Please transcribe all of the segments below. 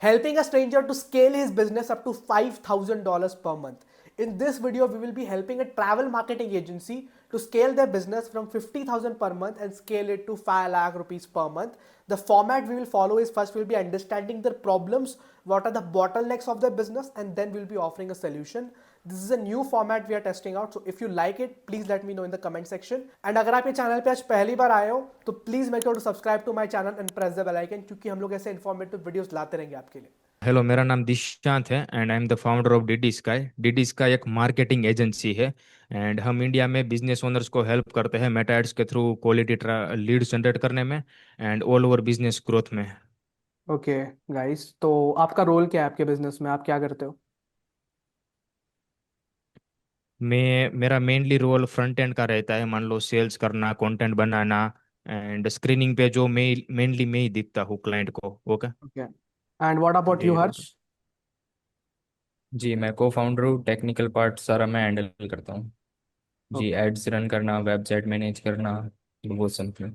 helping a stranger to scale his business up to $5,000 per month. In this video, we will be helping a travel marketing agency to scale their business from 50,000 per month and scale it to 5 lakh rupees per month. The format we will follow is first we'll be understanding their problems, what are the bottlenecks of their business, and then we'll be offering a solution. This is a new format we are testing out, so if you like it, please let me know in the comment section. And अगर आप ये channel पे आज पहली बार आए हो तो please make sure to subscribe to my channel and press the bell icon, क्योंकि हम लोग ऐसे इन्फॉर्मेटिव वीडियोस लाते रहेंगे आपके लिए। हेलो, मेरा नाम दिशांत है and I am the founder of DD sky. DD sky एक मार्केटिंग एजेंसी है एंड हम इंडिया में बिजनेस ओनर्स को हेल्प करते हैं मेटा एड्स के थ्रू क्वालिटी लीड जनरेट करने में and all over business growth में। ओके गाइस, तो आपका रोल क्या है आपके बिजनेस में, आप क्या करते हो? मेरा मेनली रोल फ्रंट एंड का रहता है। मान लो सेल्स करना, कंटेंट बनाना एंड स्क्रीनिंग पे जो मेनली मैं ही दिखता हूँ क्लाइंट को। Okay. Okay, and what about you यही हर्ष? रहता। जी, मैं को फाउंडर हूँ। टेक्निकल पार्ट सारा मैं हैंडल करता हूँ। जी, एड्स रन करना, वेबसाइट मैनेज करना, वो सब।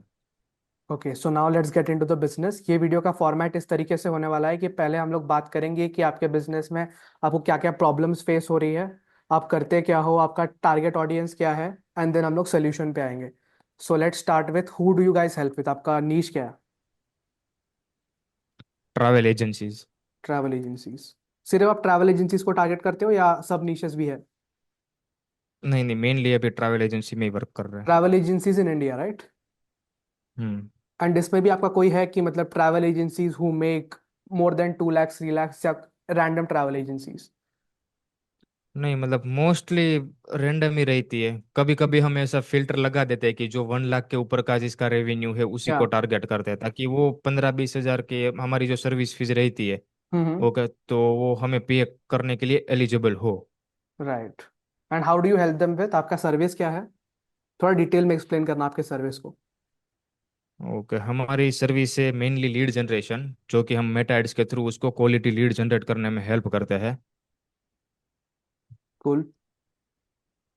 Okay, so now let's get into the business. ये वीडियो का फॉर्मेट इस तरीके से होने वाला है कि पहले हम लोग बात करेंगे कि आपके बिजनेस में आपको क्या क्या प्रॉब्लम्स फेस हो रही है, आप करते क्या हो, आपका टारगेट ऑडियंस क्या है, एंड देन हम लोग सोल्यूशन पे आएंगे। So let's start with who do you guys help with, आपका नीश क्या है? Travel agencies. Travel agencies. सिर्फ आप ट्रैवल एजेंसीज को टारगेट करते हो या सब नीशेस भी है? नहीं नहीं, मेनली अभी ट्रैवल एजेंसी में ही वर्क कर रहे हैं। Travel agencies in India, right? Hmm. And इसमें भी आपका कोई है कि मतलब travel agencies who make more than 2 lakhs 3 lakhs, या रैंडम ट्रैवल एजेंसीज? नहीं, मतलब मोस्टली रेंडम ही रहती है। कभी कभी हम ऐसा फिल्टर लगा देते हैं कि जो 1 लाख के ऊपर का जिसका रेवेन्यू है उसी या को टारगेट करते हैं, ताकि वो 15-20 हजार के हमारी जो सर्विस फीस रहती है, हम्म, ओके, तो वो हमें पे करने के लिए एलिजिबल हो। Right. And how do you help them with, आपका सर्विस क्या है? थोड़ा डिटेल में एक्सप्लेन करना आपके सर्विस को। ओके, हमारी सर्विस है मेनली लीड जनरेशन, जो कि हम मेटा एड्स के थ्रू उसको क्वालिटी लीड जनरेट करने में हेल्प करते हैं। कूल।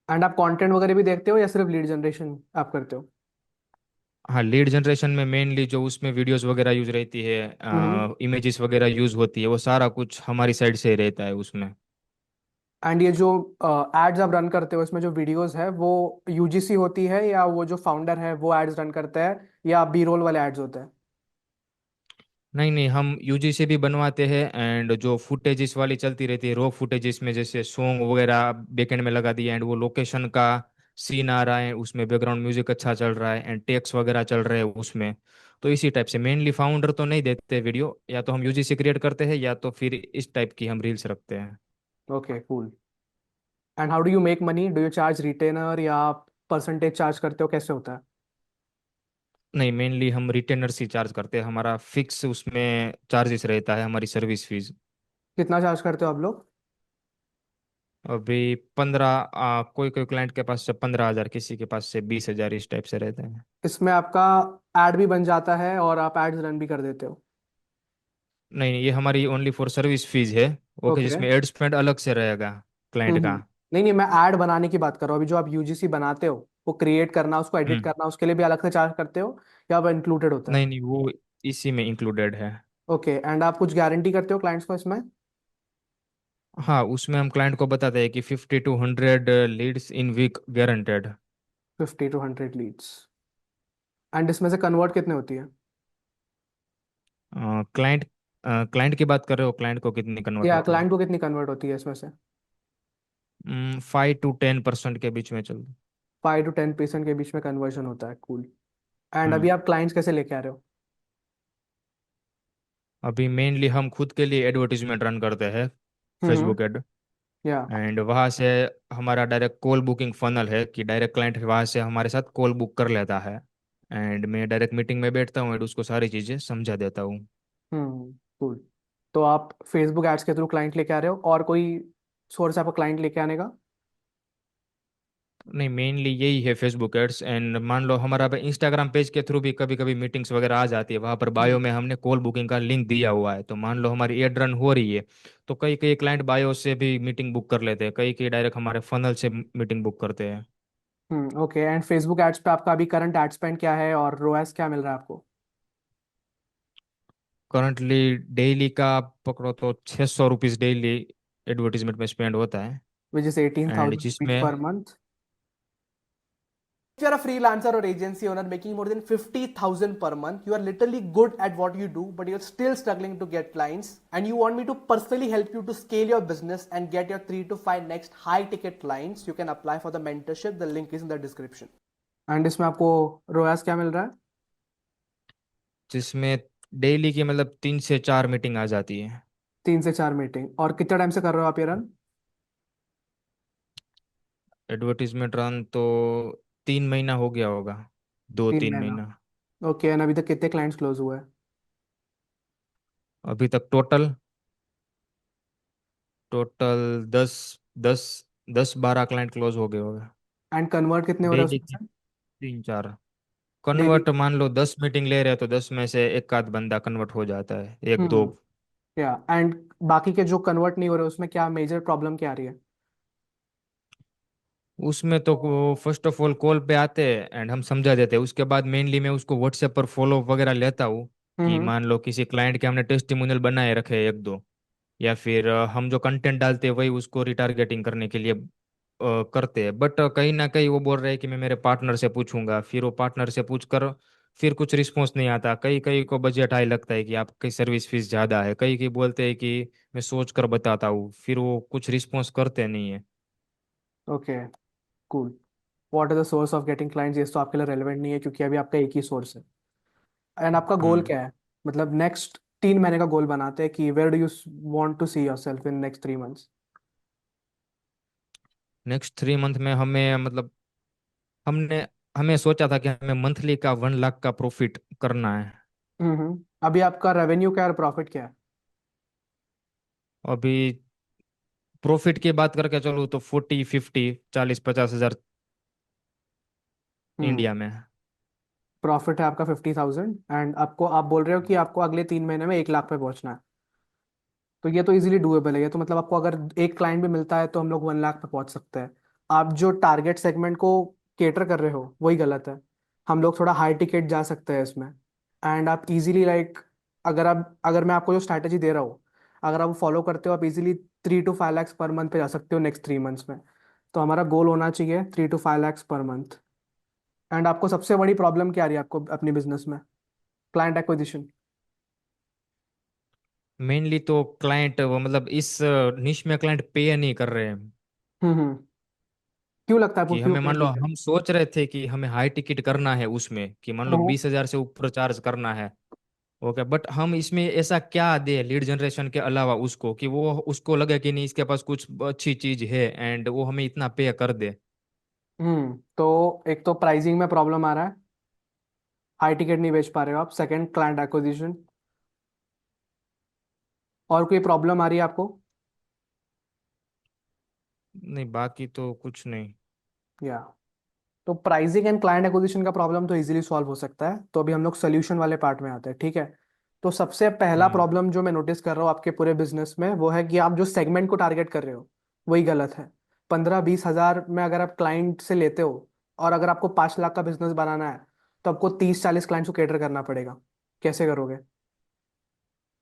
एंड आप कंटेंट वगैरह भी देखते हो या सिर्फ लीड जनरेशन आप करते हो? हाँ, लीड जनरेशन में मेनली जो उसमें वीडियोस वगैरह यूज रहती है, हम्म। इमेजेस वगैरह यूज होती है, वो सारा कुछ हमारी साइड से ही रहता है उसमें। एंड ये जो एड्स आप रन करते हो, इसमें जो वीडियोस है वो यूजीसी होती है या वो जो फाउंडर है वो एड्स रन करता है, या बी रोल वाले एड्स होते हैं? नहीं नहीं, हम यूजी से भी बनवाते हैं एंड जो फुटेजेस वाली चलती रहती है, रॉ फुटेजेस में जैसे सॉन्ग वगैरह बैकएंड में लगा दिया एंड वो लोकेशन का सीन आ रहा है, उसमें बैकग्राउंड म्यूजिक अच्छा चल रहा है एंड टेक्स्ट वगैरह चल रहे हैं उसमें। तो इसी टाइप से मेनली फाउंडर तो नहीं देते वीडियो, या तो हम यूजी से क्रिएट करते हैं या तो फिर इस टाइप की हम रील्स रखते हैं। Okay, cool. And how do you make money, do you charge retainer या आप परसेंटेज चार्ज करते हो, कैसे होता है? नहीं, मेनली हम रिटेनर्स ही चार्ज करते हैं। हमारा फिक्स उसमें चार्जेस रहता है, हमारी सर्विस फीस। कितना चार्ज करते हो आप लोग? अभी 15, कोई कोई क्लाइंट के पास से 15 हजार, किसी के पास से 20 हजार, इस टाइप से रहते हैं। इसमें आपका एड भी बन जाता है और आप एड्स रन भी कर देते हो? नहीं नहीं, ये हमारी ओनली फॉर सर्विस फीस है। Okay, okay. जिसमें एड स्पेंड अलग से रहेगा क्लाइंट का। नहीं नहीं, मैं ऐड बनाने की बात कर रहा हूँ। अभी जो आप यूजीसी बनाते हो, वो क्रिएट करना, उसको एडिट हम्म। करना, उसके लिए भी अलग से चार्ज करते हो या वो इंक्लूडेड होता है? नहीं नहीं, वो इसी में इंक्लूडेड है। ओके, एंड आप कुछ गारंटी करते हो क्लाइंट्स को इसमें? हाँ, उसमें हम क्लाइंट को बताते हैं कि 50 to 100 leads in week guaranteed. 50 to 100 leads. And इसमें से कन्वर्ट कितने होती है? क्लाइंट क्लाइंट की बात कर रहे हो, क्लाइंट को कितनी कन्वर्ट या होती है? क्लाइंट को कितनी कन्वर्ट होती है इसमें से? 5 to 10% के बीच में चल। 5 to 10% के बीच में कन्वर्जन होता है, कूल। एंड अभी हम्म। आप क्लाइंट्स कैसे लेके आ रहे हो? अभी मेनली हम खुद के लिए एडवर्टीजमेंट रन करते हैं, हम्म। Facebook ad. या एंड वहाँ से हमारा डायरेक्ट कॉल बुकिंग फनल है कि डायरेक्ट क्लाइंट वहाँ से हमारे साथ कॉल बुक कर लेता है एंड मैं डायरेक्ट मीटिंग में बैठता हूँ एंड उसको सारी चीज़ें समझा देता हूँ। कूल। तो आप फेसबुक एड्स के थ्रू क्लाइंट लेके आ रहे हो, और कोई सोर्स है आपको क्लाइंट लेके आने का? नहीं, मेनली यही है फेसबुक एड्स। एंड मान लो हमारा इंस्टाग्राम पेज के थ्रू भी कभी कभी मीटिंग्स वगैरह आ जाती है, वहाँ पर बायो में हमने कॉल बुकिंग का लिंक दिया हुआ है, तो मान लो हमारी एड रन हो रही है तो कई कई क्लाइंट बायो से भी मीटिंग बुक कर लेते हैं, कई कई डायरेक्ट हमारे फनल से मीटिंग बुक करते हैं। ओके, एंड फेसबुक एड्स पे आपका अभी करंट एड स्पेंड क्या है और रोएस क्या मिल रहा है आपको? करंटली डेली का आप पकड़ो तो 600 रुपीज डेली एडवर्टीजमेंट में स्पेंड होता है। which is eighteen and thousand rupees जिसमें per month. If you're a freelancer or agency owner making more than 50,000 per month, you are literally good at what you do, but you're still struggling to get clients, and you want me to personally help you to scale your business and get your 3 to 5 next high ticket clients, you can apply for the mentorship. The link is in the description. And इसमें आपको रोयास क्या मिल रहा है? जिसमें daily की मतलब 3 से 4 meeting आ जाती है। 3 से 4 मीटिंग, और कितने टाइम से कर रहे हो आप ये रन? एडवर्टीजमेंट रन तो 3 महीना हो गया होगा, दो तीन तीन महीना महीना ओके, एंड अभी तक कितने क्लाइंट्स क्लोज हुए हैं? अभी तक टोटल टोटल 10 10 10 12 क्लाइंट क्लोज हो गए होगा। एंड कन्वर्ट कितने हो रहे हैं डेली उसमें की से? 3 4 डेली? कन्वर्ट मान लो 10 मीटिंग ले रहे हैं तो 10 में से एक आध बंदा कन्वर्ट हो जाता है, एक दो। हम्म, या एंड बाकी के जो कन्वर्ट नहीं हो रहे उसमें क्या मेजर प्रॉब्लम क्या आ रही है? उसमें तो फर्स्ट ऑफ ऑल कॉल पे आते हैं एंड हम समझा देते हैं, उसके बाद मेनली मैं उसको व्हाट्सएप पर फॉलो वगैरह लेता हूँ। कि हम्म। मान लो किसी क्लाइंट के हमने टेस्टिमोनियल बनाए रखे हैं एक दो, या फिर हम जो कंटेंट डालते हैं वही उसको रिटारगेटिंग करने के लिए करते हैं। बट कहीं ना कहीं वो बोल रहे हैं कि मैं मेरे पार्टनर से पूछूंगा, फिर वो पार्टनर से पूछ कर फिर कुछ रिस्पॉन्स नहीं आता। कई कई को बजट हाई लगता है कि आपकी सर्विस फीस ज़्यादा है, कई कई बोलते हैं कि मैं सोच कर बताता हूँ, फिर वो कुछ रिस्पॉन्स करते नहीं है। Okay, cool. What is the source of getting clients, ये तो आपके लिए रेलेवेंट नहीं है क्योंकि अभी आपका एक ही सोर्स है। एंड आपका गोल हम्म। क्या है? मतलब नेक्स्ट 3 महीने का गोल बनाते हैं कि where do you want to see yourself in next 3 months? Next 3 month में हमें मतलब हमने हमें सोचा था कि हमें मंथली का 1 लाख का प्रॉफिट करना है। अभी आपका रेवेन्यू क्या है और प्रॉफिट क्या है? अभी प्रॉफिट की बात करके चलूँ तो 40 50 40 50 हज़ार हम्म। इंडिया में। प्रॉफिट है आपका 50,000, एंड आपको, आप बोल रहे हो कि आपको अगले 3 महीने में 1 लाख पे पहुंचना है। तो ये तो इजीली डूएबल है। ये तो मतलब आपको अगर एक क्लाइंट भी मिलता है तो हम लोग 1 लाख पे पहुंच सकते हैं। आप जो टारगेट सेगमेंट को केटर कर रहे हो वही गलत है। हम लोग थोड़ा हाई टिकट जा सकते हैं इसमें। एंड आप इजीली लाइक, अगर मैं आपको जो स्ट्रैटेजी दे रहा हूँ, अगर आप फॉलो करते हो, आप easily 3 to 5 lakhs per month पे जा सकते हो नेक्स्ट 3 मंथ्स में। तो हमारा गोल होना चाहिए 3 to 5 lakhs per month. And आपको सबसे बड़ी प्रॉब्लम क्या आ रही है आपको अपनी बिजनेस में? Client acquisition? मेनली तो क्लाइंट वो मतलब इस निश में क्लाइंट पे नहीं कर रहे हैं। हम्म। क्यों लगता है आपको कि क्यों हमें पे मान लो नहीं कर हम सोच रहे थे कि हमें हाई टिकट करना है उसमें, कि मान लो रहे? 20 हज़ार से ऊपर चार्ज करना है। ओके, बट हम इसमें ऐसा क्या दे लीड जनरेशन के अलावा उसको कि वो उसको लगे कि नहीं इसके पास कुछ अच्छी चीज है एंड वो हमें इतना पे कर दे। तो एक तो प्राइसिंग में प्रॉब्लम आ रहा है, हाई टिकट नहीं बेच पा रहे हो आप। Second, client acquisition. और कोई प्रॉब्लम आ रही है आपको? नहीं, बाकी तो कुछ नहीं। या तो प्राइसिंग एंड क्लाइंट एक्विजिशन का प्रॉब्लम तो इजीली सॉल्व हो सकता है। तो अभी हम लोग सोल्यूशन वाले पार्ट में आते हैं, ठीक है? तो सबसे पहला हम्म। प्रॉब्लम जो मैं नोटिस कर रहा हूँ आपके पूरे बिजनेस में वो है कि आप जो सेगमेंट को टारगेट कर रहे हो वही गलत है। 15-20 हज़ार में अगर आप क्लाइंट से लेते हो, और अगर आपको 5 लाख का बिजनेस बनाना है, तो आपको 30-40 क्लाइंट्स को कैटर करना पड़ेगा। कैसे करोगे?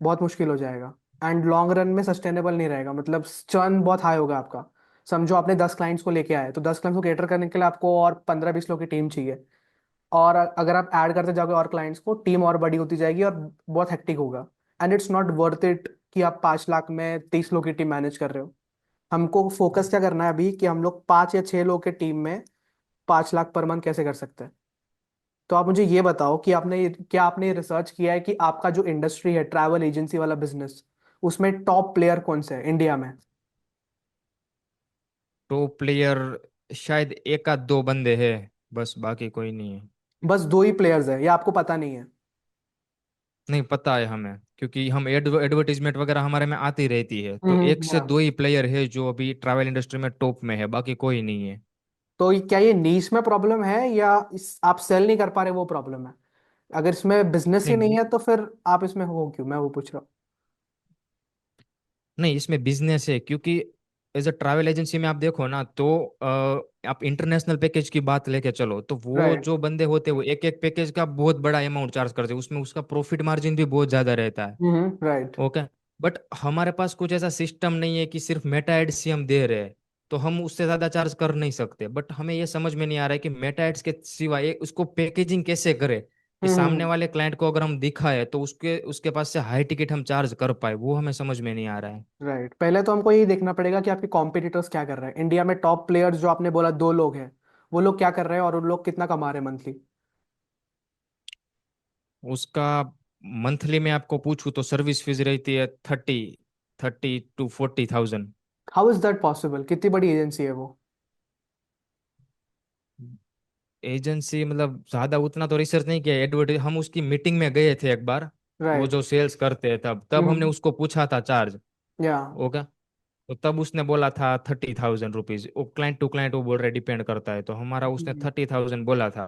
बहुत मुश्किल हो जाएगा। एंड लॉन्ग रन में सस्टेनेबल नहीं रहेगा, मतलब चर्न बहुत हाई होगा आपका। समझो आपने 10 क्लाइंट्स को लेके आए, तो 10 क्लाइंट्स को कैटर करने के लिए आपको और 15-20 लोग की टीम चाहिए। और अगर आप ऐड करते जाओगे और क्लाइंट्स को, टीम और बड़ी होती जाएगी और बहुत हेक्टिक होगा। And it's not worth it कि आप 5 लाख में 30 लोग की टीम मैनेज कर रहे हो। हमको फोकस क्या करना है अभी कि हम लोग 5 या 6 लोग के टीम में 5 लाख पर मंथ कैसे कर सकते हैं। तो आप मुझे ये बताओ कि क्या आपने रिसर्च किया है कि आपका जो इंडस्ट्री है, ट्रैवल एजेंसी वाला बिजनेस, उसमें टॉप प्लेयर कौन से है इंडिया में? टॉप प्लेयर शायद एक आध दो बंदे हैं, बस बाकी कोई नहीं है। बस 2 ही प्लेयर्स है या आपको पता नहीं है? नहीं पता है हमें, क्योंकि हम एडवर्टीजमेंट वगैरह हमारे में आती रहती है, तो एक से या दो ही प्लेयर है जो अभी ट्रैवल इंडस्ट्री में टॉप में है, बाकी कोई नहीं है। तो क्या ये नीश में प्रॉब्लम है या आप सेल नहीं कर पा रहे वो प्रॉब्लम है? अगर इसमें बिजनेस ही नहीं नहीं है तो फिर आप इसमें हो क्यों, मैं वो पूछ रहा नहीं, इसमें बिजनेस है क्योंकि एज अ ट्रैवल एजेंसी में आप देखो ना तो आप इंटरनेशनल पैकेज की बात लेके चलो तो वो राइट। जो बंदे होते हैं वो एक एक पैकेज का बहुत बड़ा अमाउंट चार्ज करते हैं, उसमें उसका प्रॉफिट मार्जिन भी बहुत ज्यादा रहता है। राइट। ओके। बट हमारे पास कुछ ऐसा सिस्टम नहीं है कि सिर्फ मेटा एड्स ही हम दे रहे हैं, तो हम उससे ज्यादा चार्ज कर नहीं सकते। बट हमें ये समझ में नहीं आ रहा है कि मेटा एड्स के सिवाय उसको पैकेजिंग कैसे करें कि सामने हम्म। वाले क्लाइंट को अगर हम दिखाए तो उसके उसके पास से हाई टिकट हम चार्ज कर पाए, वो हमें समझ में नहीं आ रहा है। राइट, पहले तो हमको यही देखना पड़ेगा कि आपके कॉम्पिटिटर्स क्या कर रहे हैं। इंडिया में टॉप प्लेयर्स जो आपने बोला 2 लोग हैं, वो लोग क्या कर रहे हैं और उन लोग कितना कमा रहे हैं मंथली? उसका मंथली में आपको पूछूं तो सर्विस फीस रहती है 30 to 40,000। How is that possible? कितनी बड़ी एजेंसी है वो? एजेंसी मतलब ज्यादा उतना तो रिसर्च नहीं किया, एडवर्टाइज हम उसकी मीटिंग में गए थे एक बार, वो राइट। जो सेल्स करते हैं तब तब हमने हम्म। उसको पूछा था चार्ज। या। ओके। तो तब उसने बोला था 30,000 रुपीज, वो क्लाइंट टू क्लाइंट वो बोल रहे डिपेंड करता है, तो हमारा उसने 30,000 बोला था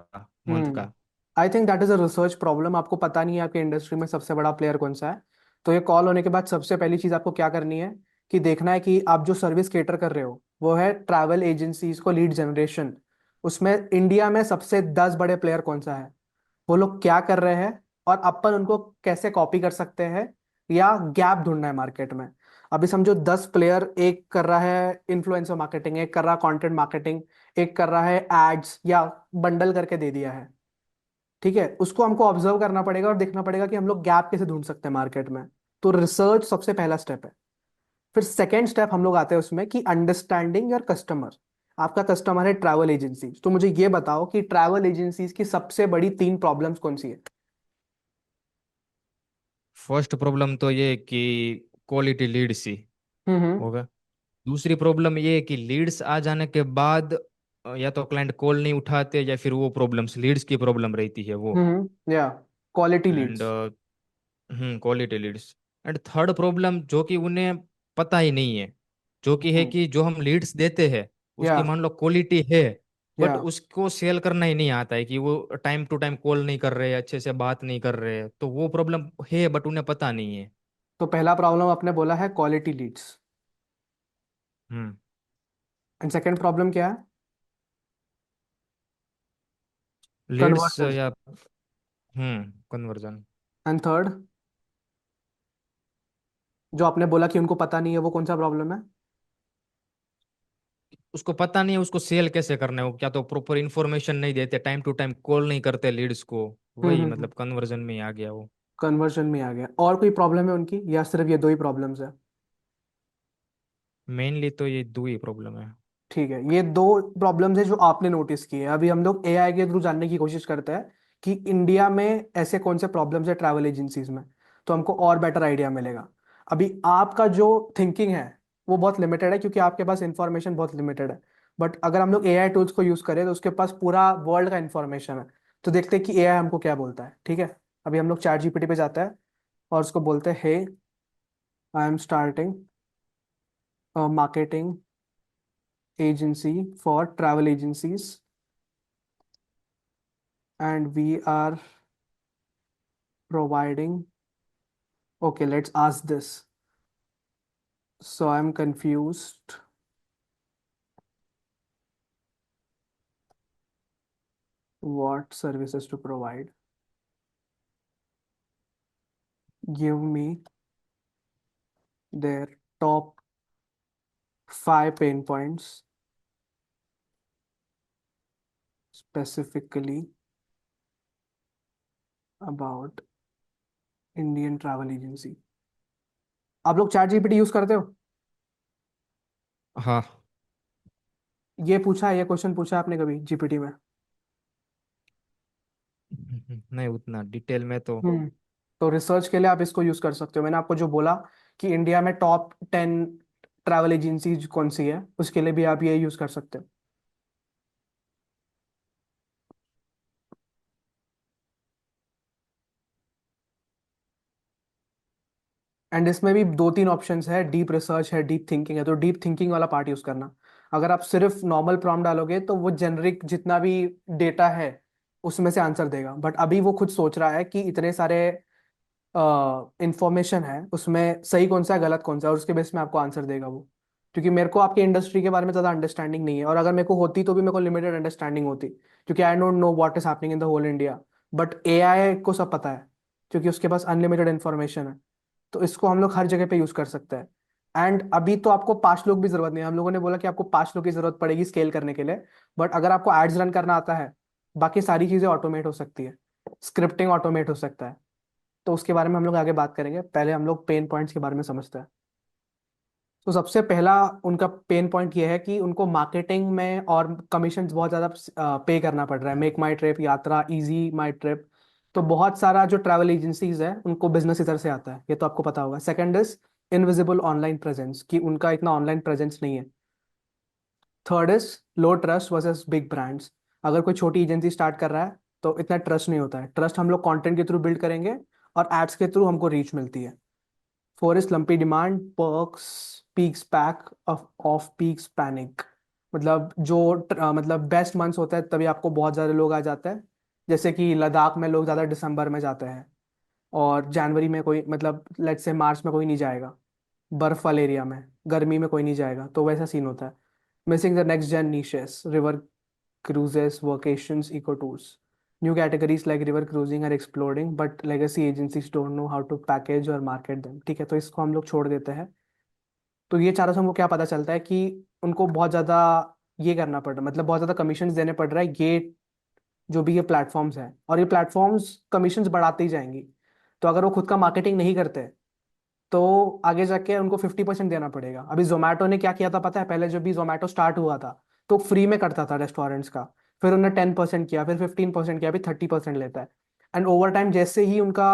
मंथ हम्म। का। I think that is a research problem. आपको पता नहीं है आपके इंडस्ट्री में सबसे बड़ा प्लेयर कौन सा है। तो ये कॉल होने के बाद सबसे पहली चीज आपको क्या करनी है कि देखना है कि आप जो सर्विस केटर कर रहे हो वो है ट्रैवल एजेंसीज को लीड जनरेशन। उसमें इंडिया में सबसे 10 बड़े प्लेयर कौन सा है, वो लोग क्या कर रहे हैं, और अपन उनको कैसे कॉपी कर सकते हैं, या गैप ढूंढना है मार्केट में। अभी समझो 10 प्लेयर, एक कर रहा है इन्फ्लुएंसर मार्केटिंग, एक कर रहा है कंटेंट मार्केटिंग, एक कर रहा है एड्स या बंडल करके दे दिया है। ठीक है, उसको हमको ऑब्जर्व करना पड़ेगा और देखना पड़ेगा कि हम लोग गैप कैसे ढूंढ सकते हैं मार्केट में। तो रिसर्च सबसे पहला स्टेप है। फिर सेकेंड स्टेप हम लोग आते हैं उसमें कि अंडरस्टैंडिंग योर कस्टमर। आपका कस्टमर है ट्रैवल एजेंसी, तो मुझे ये बताओ कि ट्रैवल एजेंसीज की सबसे बड़ी 3 प्रॉब्लम्स कौन सी है? फर्स्ट प्रॉब्लम तो ये कि क्वालिटी लीड्स ही हम्म। होगा। दूसरी प्रॉब्लम ये है कि लीड्स आ जाने के बाद या तो क्लाइंट कॉल नहीं उठाते या फिर वो प्रॉब्लम्स लीड्स की प्रॉब्लम रहती है वो। या quality and leads. Quality leads. And third problem जो कि उन्हें पता ही नहीं है, जो कि है हम्म। कि जो हम लीड्स देते हैं या। उसकी मान लो क्वालिटी है, या। बट उसको सेल करना ही नहीं आता है कि वो टाइम टू टाइम कॉल नहीं कर रहे, अच्छे से बात नहीं कर रहे, तो वो प्रॉब्लम है बट उन्हें पता नहीं है। तो पहला प्रॉब्लम आपने बोला है quality leads. Hmm. And second problem क्या है? Leads conversion. या कन्वर्जन। एंड थर्ड, जो आपने बोला कि उनको पता नहीं है, वो कौन सा प्रॉब्लम है? उसको पता नहीं है उसको सेल कैसे करना है, वो क्या तो प्रॉपर इन्फॉर्मेशन नहीं देते, टाइम टू टाइम कॉल नहीं करते लीड्स को, वही हम्म। मतलब कन्वर्जन में ही आ गया वो। कन्वर्जन में आ गया। और कोई प्रॉब्लम है उनकी, या सिर्फ ये 2 ही प्रॉब्लम्स है? मेनली तो ये दो ही प्रॉब्लम है। ठीक है, ये 2 प्रॉब्लम्स है जो आपने नोटिस किए। अभी हम लोग एआई के थ्रू जानने की कोशिश करते हैं कि इंडिया में ऐसे कौन से प्रॉब्लम्स है ट्रैवल एजेंसीज में, तो हमको और बेटर आइडिया मिलेगा। अभी आपका जो थिंकिंग है वो बहुत लिमिटेड है क्योंकि आपके पास इंफॉर्मेशन बहुत लिमिटेड है। बट अगर हम लोग एआई टूल्स को यूज करें तो उसके पास पूरा वर्ल्ड का इंफॉर्मेशन है। तो देखते हैं कि एआई हमको क्या बोलता है। ठीक है, अभी हम लोग चैट जीपीटी पे जाते हैं और उसको बोलते हैं, hey, I am starting marketing agency for travel agencies and we are providing, okay, let's ask this. So I'm confused. What services to provide? Give me their top 5 pain points specifically about Indian travel agency. आप लोग chat GPT use करते हो? हाँ। ये पूछा है, ये question पूछा है आपने कभी जीपीटी में? नहीं उतना डिटेल में तो। हम्म। तो रिसर्च के लिए आप इसको यूज कर सकते हो। मैंने आपको जो बोला कि इंडिया में टॉप 10 ट्रैवल एजेंसीज कौन सी है, उसके लिए भी आप ये यूज कर सकते हो। एंड इसमें भी 2-3 ऑप्शंस है, डीप रिसर्च है, डीप थिंकिंग है। तो डीप थिंकिंग वाला पार्ट यूज करना। अगर आप सिर्फ नॉर्मल प्रॉम्प्ट डालोगे तो वो जेनरिक जितना भी डेटा है उसमें से आंसर देगा। बट अभी वो खुद सोच रहा है कि इतने सारे इंफॉर्मेशन है उसमें सही कौन सा है गलत कौन सा है, और उसके बेस में आपको आंसर देगा वो। क्योंकि मेरे को आपकी इंडस्ट्री के बारे में ज़्यादा अंडरस्टैंडिंग नहीं है, और अगर मेरे को होती तो भी मेरे को लिमिटेड अंडरस्टैंडिंग होती, क्योंकि I don't know what is happening in the whole India. But AI को सब पता है, क्योंकि उसके पास अनलिमिटेड इन्फॉर्मेशन है। तो इसको हम लोग हर जगह पे यूज कर सकते हैं। एंड अभी तो आपको 5 लोग भी जरूरत नहीं है, हम लोगों ने बोला कि आपको 5 लोग की जरूरत पड़ेगी स्केल करने के लिए। बट अगर आपको एड्स रन करना आता है, बाकी सारी चीजें ऑटोमेट हो सकती है, स्क्रिप्टिंग ऑटोमेट हो सकता है। तो उसके बारे में हम लोग आगे बात करेंगे, पहले हम लोग पेन पॉइंट्स के बारे में समझते हैं। तो सबसे पहला उनका पेन पॉइंट ये है कि उनको मार्केटिंग में और कमीशन बहुत ज़्यादा पे करना पड़ रहा है। मेक माई ट्रिप, यात्रा, इजी माई ट्रिप। तो बहुत सारा जो ट्रैवल एजेंसीज है उनको बिजनेस इधर से आता है, ये तो आपको पता होगा। Second is invisible online presence, कि उनका इतना ऑनलाइन प्रेजेंस नहीं है। Third is low trust versus big brands. अगर कोई छोटी एजेंसी स्टार्ट कर रहा है तो इतना ट्रस्ट नहीं होता है। ट्रस्ट हम लोग कंटेंट के थ्रू बिल्ड करेंगे, और एड्स के थ्रू हमको रीच मिलती है। Four is lumpy demand, perks, peaks pack, of peaks panic. मतलब जो मतलब बेस्ट मंथ्स होता है तभी आपको बहुत ज़्यादा लोग आ जाते हैं। जैसे कि लद्दाख में लोग ज़्यादा दिसंबर में जाते हैं, और जनवरी में कोई, मतलब लेट्स से मार्च में कोई नहीं जाएगा। बर्फ वाले एरिया में गर्मी में कोई नहीं जाएगा, तो वैसा सीन होता है। Missing the next gen niches, river cruises, vacations, eco tours. New categories like river cruising are exploding, but legacy agencies don't know how to package or market them. ठीक है, तो इसको हम लोग छोड़ देते हैं। तो ये चारों से हमको क्या पता चलता है कि उनको बहुत ज़्यादा ये करना पड़ रहा है, मतलब बहुत ज़्यादा कमीशन देने पड़ रहा है ये जो भी ये प्लेटफॉर्म्स हैं, और ये प्लेटफॉर्म्स कमीशंस बढ़ाते ही जाएंगी। तो अगर वो खुद का मार्केटिंग नहीं करते तो आगे जाके उनको 50% देना पड़ेगा। अभी जोमेटो ने क्या किया था पता है? पहले जब भी जोमेटो स्टार्ट हुआ था तो फ्री में करता था रेस्टोरेंट्स का। फिर उन्होंने 10% किया, फिर 15% किया, अभी 30% लेता है। एंड ओवर टाइम जैसे ही उनका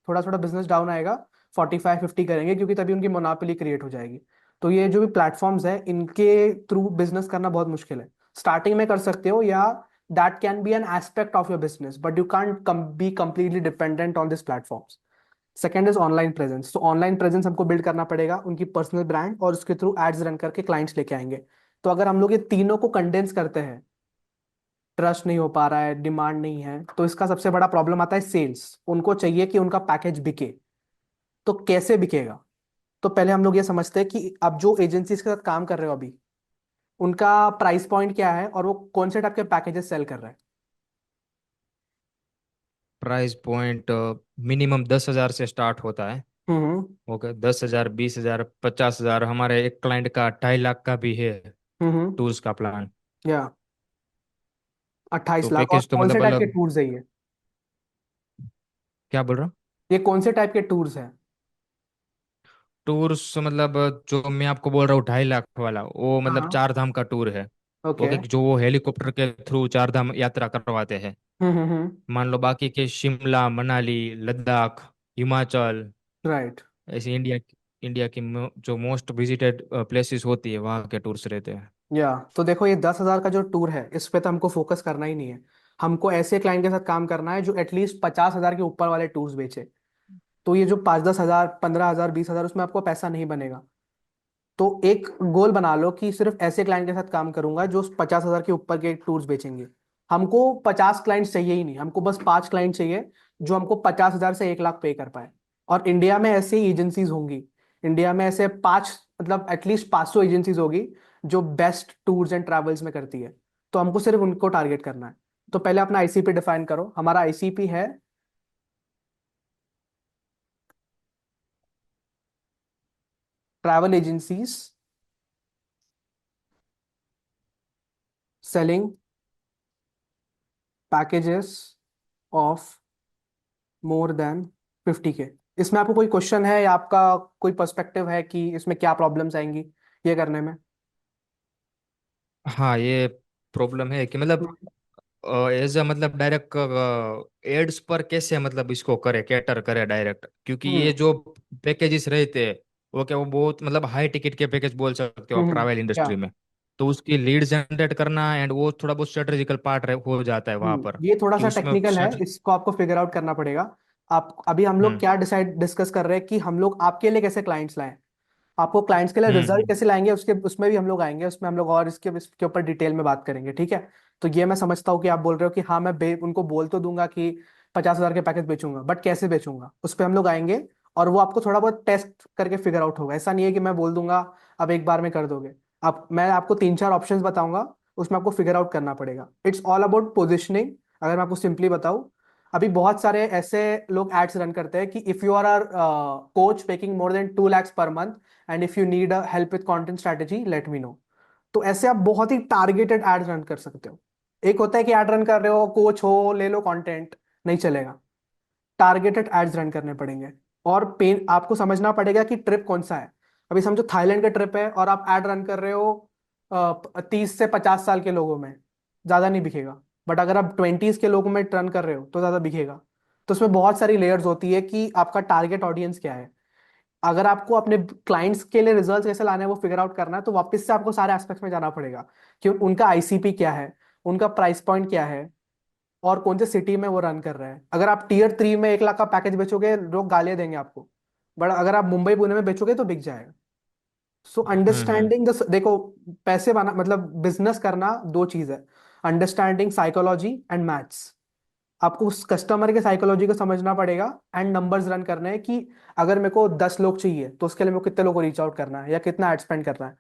थोड़ा थोड़ा बिजनेस डाउन आएगा, 45-50 करेंगे, क्योंकि तभी उनकी मोनोपोली क्रिएट हो जाएगी। तो ये जो भी प्लेटफॉर्म्स है इनके थ्रू बिजनेस करना बहुत मुश्किल है। स्टार्टिंग में कर सकते हो, या that can be an aspect of your business, but you can't be completely dependent on this platforms. Second is online presence. तो ऑनलाइन प्रेजेंस हमको बिल्ड करना पड़ेगा, उनकी पर्सनल ब्रांड, और उसके थ्रू एड्स रन करके क्लाइंट्स लेके आएंगे। तो अगर हम लोग ये तीनों को कंडेंस करते हैं, ट्रस्ट नहीं हो पा रहा है, डिमांड नहीं है, तो इसका सबसे बड़ा प्रॉब्लम आता है सेल्स। उनको चाहिए कि उनका पैकेज बिके। तो कैसे बिकेगा? तो पहले हम लोग ये समझते हैं कि अब जो एजेंसीज के साथ काम कर रहे हो अभी, उनका प्राइस पॉइंट क्या है, और वो कौन से टाइप के पैकेजेस सेल कर रहे हैं। प्राइस पॉइंट मिनिमम 10,000 से स्टार्ट होता है। हम्म। ओके, 10,000, 20,000, 50,000। हमारे एक क्लाइंट का 2.5 लाख का भी है हम्म। टूर्स का प्लान। या 28 लाख? और पैकेज तो कौन से मतलब टाइप के अलग। टूर्स है ये? क्या बोल रहा हूँ? ये कौन से टाइप के टूर्स हैं? टूर्स मतलब जो मैं आपको बोल रहा हूँ 2.5 लाख वाला, वो मतलब हाँ। 4 धाम का टूर है। ओके। ओके, जो वो हेलीकॉप्टर के थ्रू 4 धाम यात्रा करवाते हैं। हम्म। मान लो बाकी के शिमला, मनाली, लद्दाख, हिमाचल, राइट। ऐसे इंडिया की जो मोस्ट विजिटेड प्लेसेस होती है वहाँ के टूर्स रहते हैं। या तो देखो, ये 10,000 का जो टूर है इस पे तो हमको फोकस करना ही नहीं है। हमको ऐसे क्लाइंट के साथ काम करना है जो एटलीस्ट 50,000 के ऊपर वाले टूर्स बेचे। तो ये जो 5-10 हजार, 15,000, 20,000, उसमें आपको पैसा नहीं बनेगा। तो एक गोल बना लो कि सिर्फ ऐसे क्लाइंट के साथ काम करूंगा जो 50,000 के ऊपर के टूर्स बेचेंगे। हमको 50 क्लाइंट्स चाहिए ही नहीं, हमको बस 5 क्लाइंट चाहिए जो हमको 50,000 से 1 लाख पे कर पाए। और इंडिया में ऐसे ही एजेंसीज होंगी। इंडिया में ऐसे 5, मतलब एटलीस्ट 500 एजेंसीज होगी जो बेस्ट टूर्स एंड ट्रैवल्स में करती है। तो हमको सिर्फ उनको टारगेट करना है। तो पहले अपना आईसीपी डिफाइन करो। हमारा आईसीपी है travel agencies selling packages of more then 50K। इसमें आपको कोई क्वेश्चन है, या आपका कोई पर्सपेक्टिव है कि इसमें क्या प्रॉब्लम्स आएंगी ये करने में? हाँ, ये प्रॉब्लम है कि मतलब हम्म। एज अ मतलब डायरेक्ट एड्स पर कैसे मतलब इसको करे, कैटर करे डायरेक्ट, क्योंकि ये जो पैकेजेस रहते हैं वो क्या, वो बहुत मतलब हाई टिकट के पैकेज बोल सकते हो आप हम्म। ट्रैवल क्या? इंडस्ट्री में। तो उसकी लीड जनरेट करना एंड वो थोड़ा बहुत स्ट्रेटेजिकल पार्ट हो जाता है वहां पर। ये थोड़ा कि सा उसमें टेक्निकल है, इसको आपको फिगर आउट करना पड़ेगा। आप अभी हम लोग हम्म क्या डिस्कस कर रहे हैं कि हम लोग आपके लिए कैसे क्लाइंट्स लाएं, आपको क्लाइंट्स के लिए रिजल्ट हम्म कैसे लाएंगे, उसके उसमें भी हम लोग आएंगे, उसमें हम लोग और इसके ऊपर डिटेल में बात करेंगे, ठीक है? तो ये मैं समझता हूँ कि आप बोल रहे हो कि हाँ, मैं उनको बोल तो दूंगा कि 50,000 के पैकेज बेचूंगा, बट कैसे बेचूंगा उस पर हम लोग आएंगे। और वो आपको थोड़ा बहुत टेस्ट करके फिगर आउट होगा। ऐसा नहीं है कि मैं बोल दूंगा अब एक बार में कर दोगे। आप मैं आपको तीन चार ऑप्शंस बताऊंगा, उसमें आपको फिगर आउट करना पड़ेगा। It's all about positioning. अगर मैं आपको सिंपली बताऊं, अभी बहुत सारे ऐसे लोग एड्स रन करते हैं कि if you are coach making more than 2 lakhs per month and if you need help with content strategy let me know. तो ऐसे आप बहुत ही टारगेटेड एड रन कर सकते हो। एक होता है कि एड रन कर रहे हो, कोच हो, ले लो कंटेंट, नहीं चलेगा। टारगेटेड एड्स रन करने पड़ेंगे। और पेन आपको समझना पड़ेगा कि ट्रिप कौन सा है। अभी समझो थाईलैंड का ट्रिप है और आप एड रन कर रहे हो 30 से 50 साल के लोगों में, ज्यादा नहीं बिकेगा। बट अगर आप 20s के लोगों में रन कर रहे हो तो ज्यादा बिकेगा। तो उसमें बहुत सारी लेयर्स होती है कि आपका टारगेट ऑडियंस क्या है। अगर आपको अपने क्लाइंट्स के लिए रिजल्ट कैसे लाने हैं वो फिगर आउट करना है, तो वापस से आपको सारे एस्पेक्ट्स में जाना पड़ेगा कि उनका आईसीपी क्या है, उनका प्राइस पॉइंट क्या है, और कौन से सिटी में वो रन कर रहे हैं। अगर आप टियर 3 में 1 लाख का पैकेज बेचोगे, लोग गालियां देंगे आपको। बट अगर आप मुंबई पुणे में बेचोगे तो बिक जाएगा। सो हम्म। अंडरस्टैंडिंग द, देखो, पैसे बना मतलब बिजनेस करना दो चीज है, अंडरस्टैंडिंग साइकोलॉजी एंड मैथ्स। आपको उस कस्टमर के साइकोलॉजी को समझना पड़ेगा एंड नंबर्स रन करने हैं कि अगर मेरे को 10 लोग चाहिए तो उसके लिए मेरे को कितने लोगों को रीच आउट करना है या कितना एड स्पेंड करना है।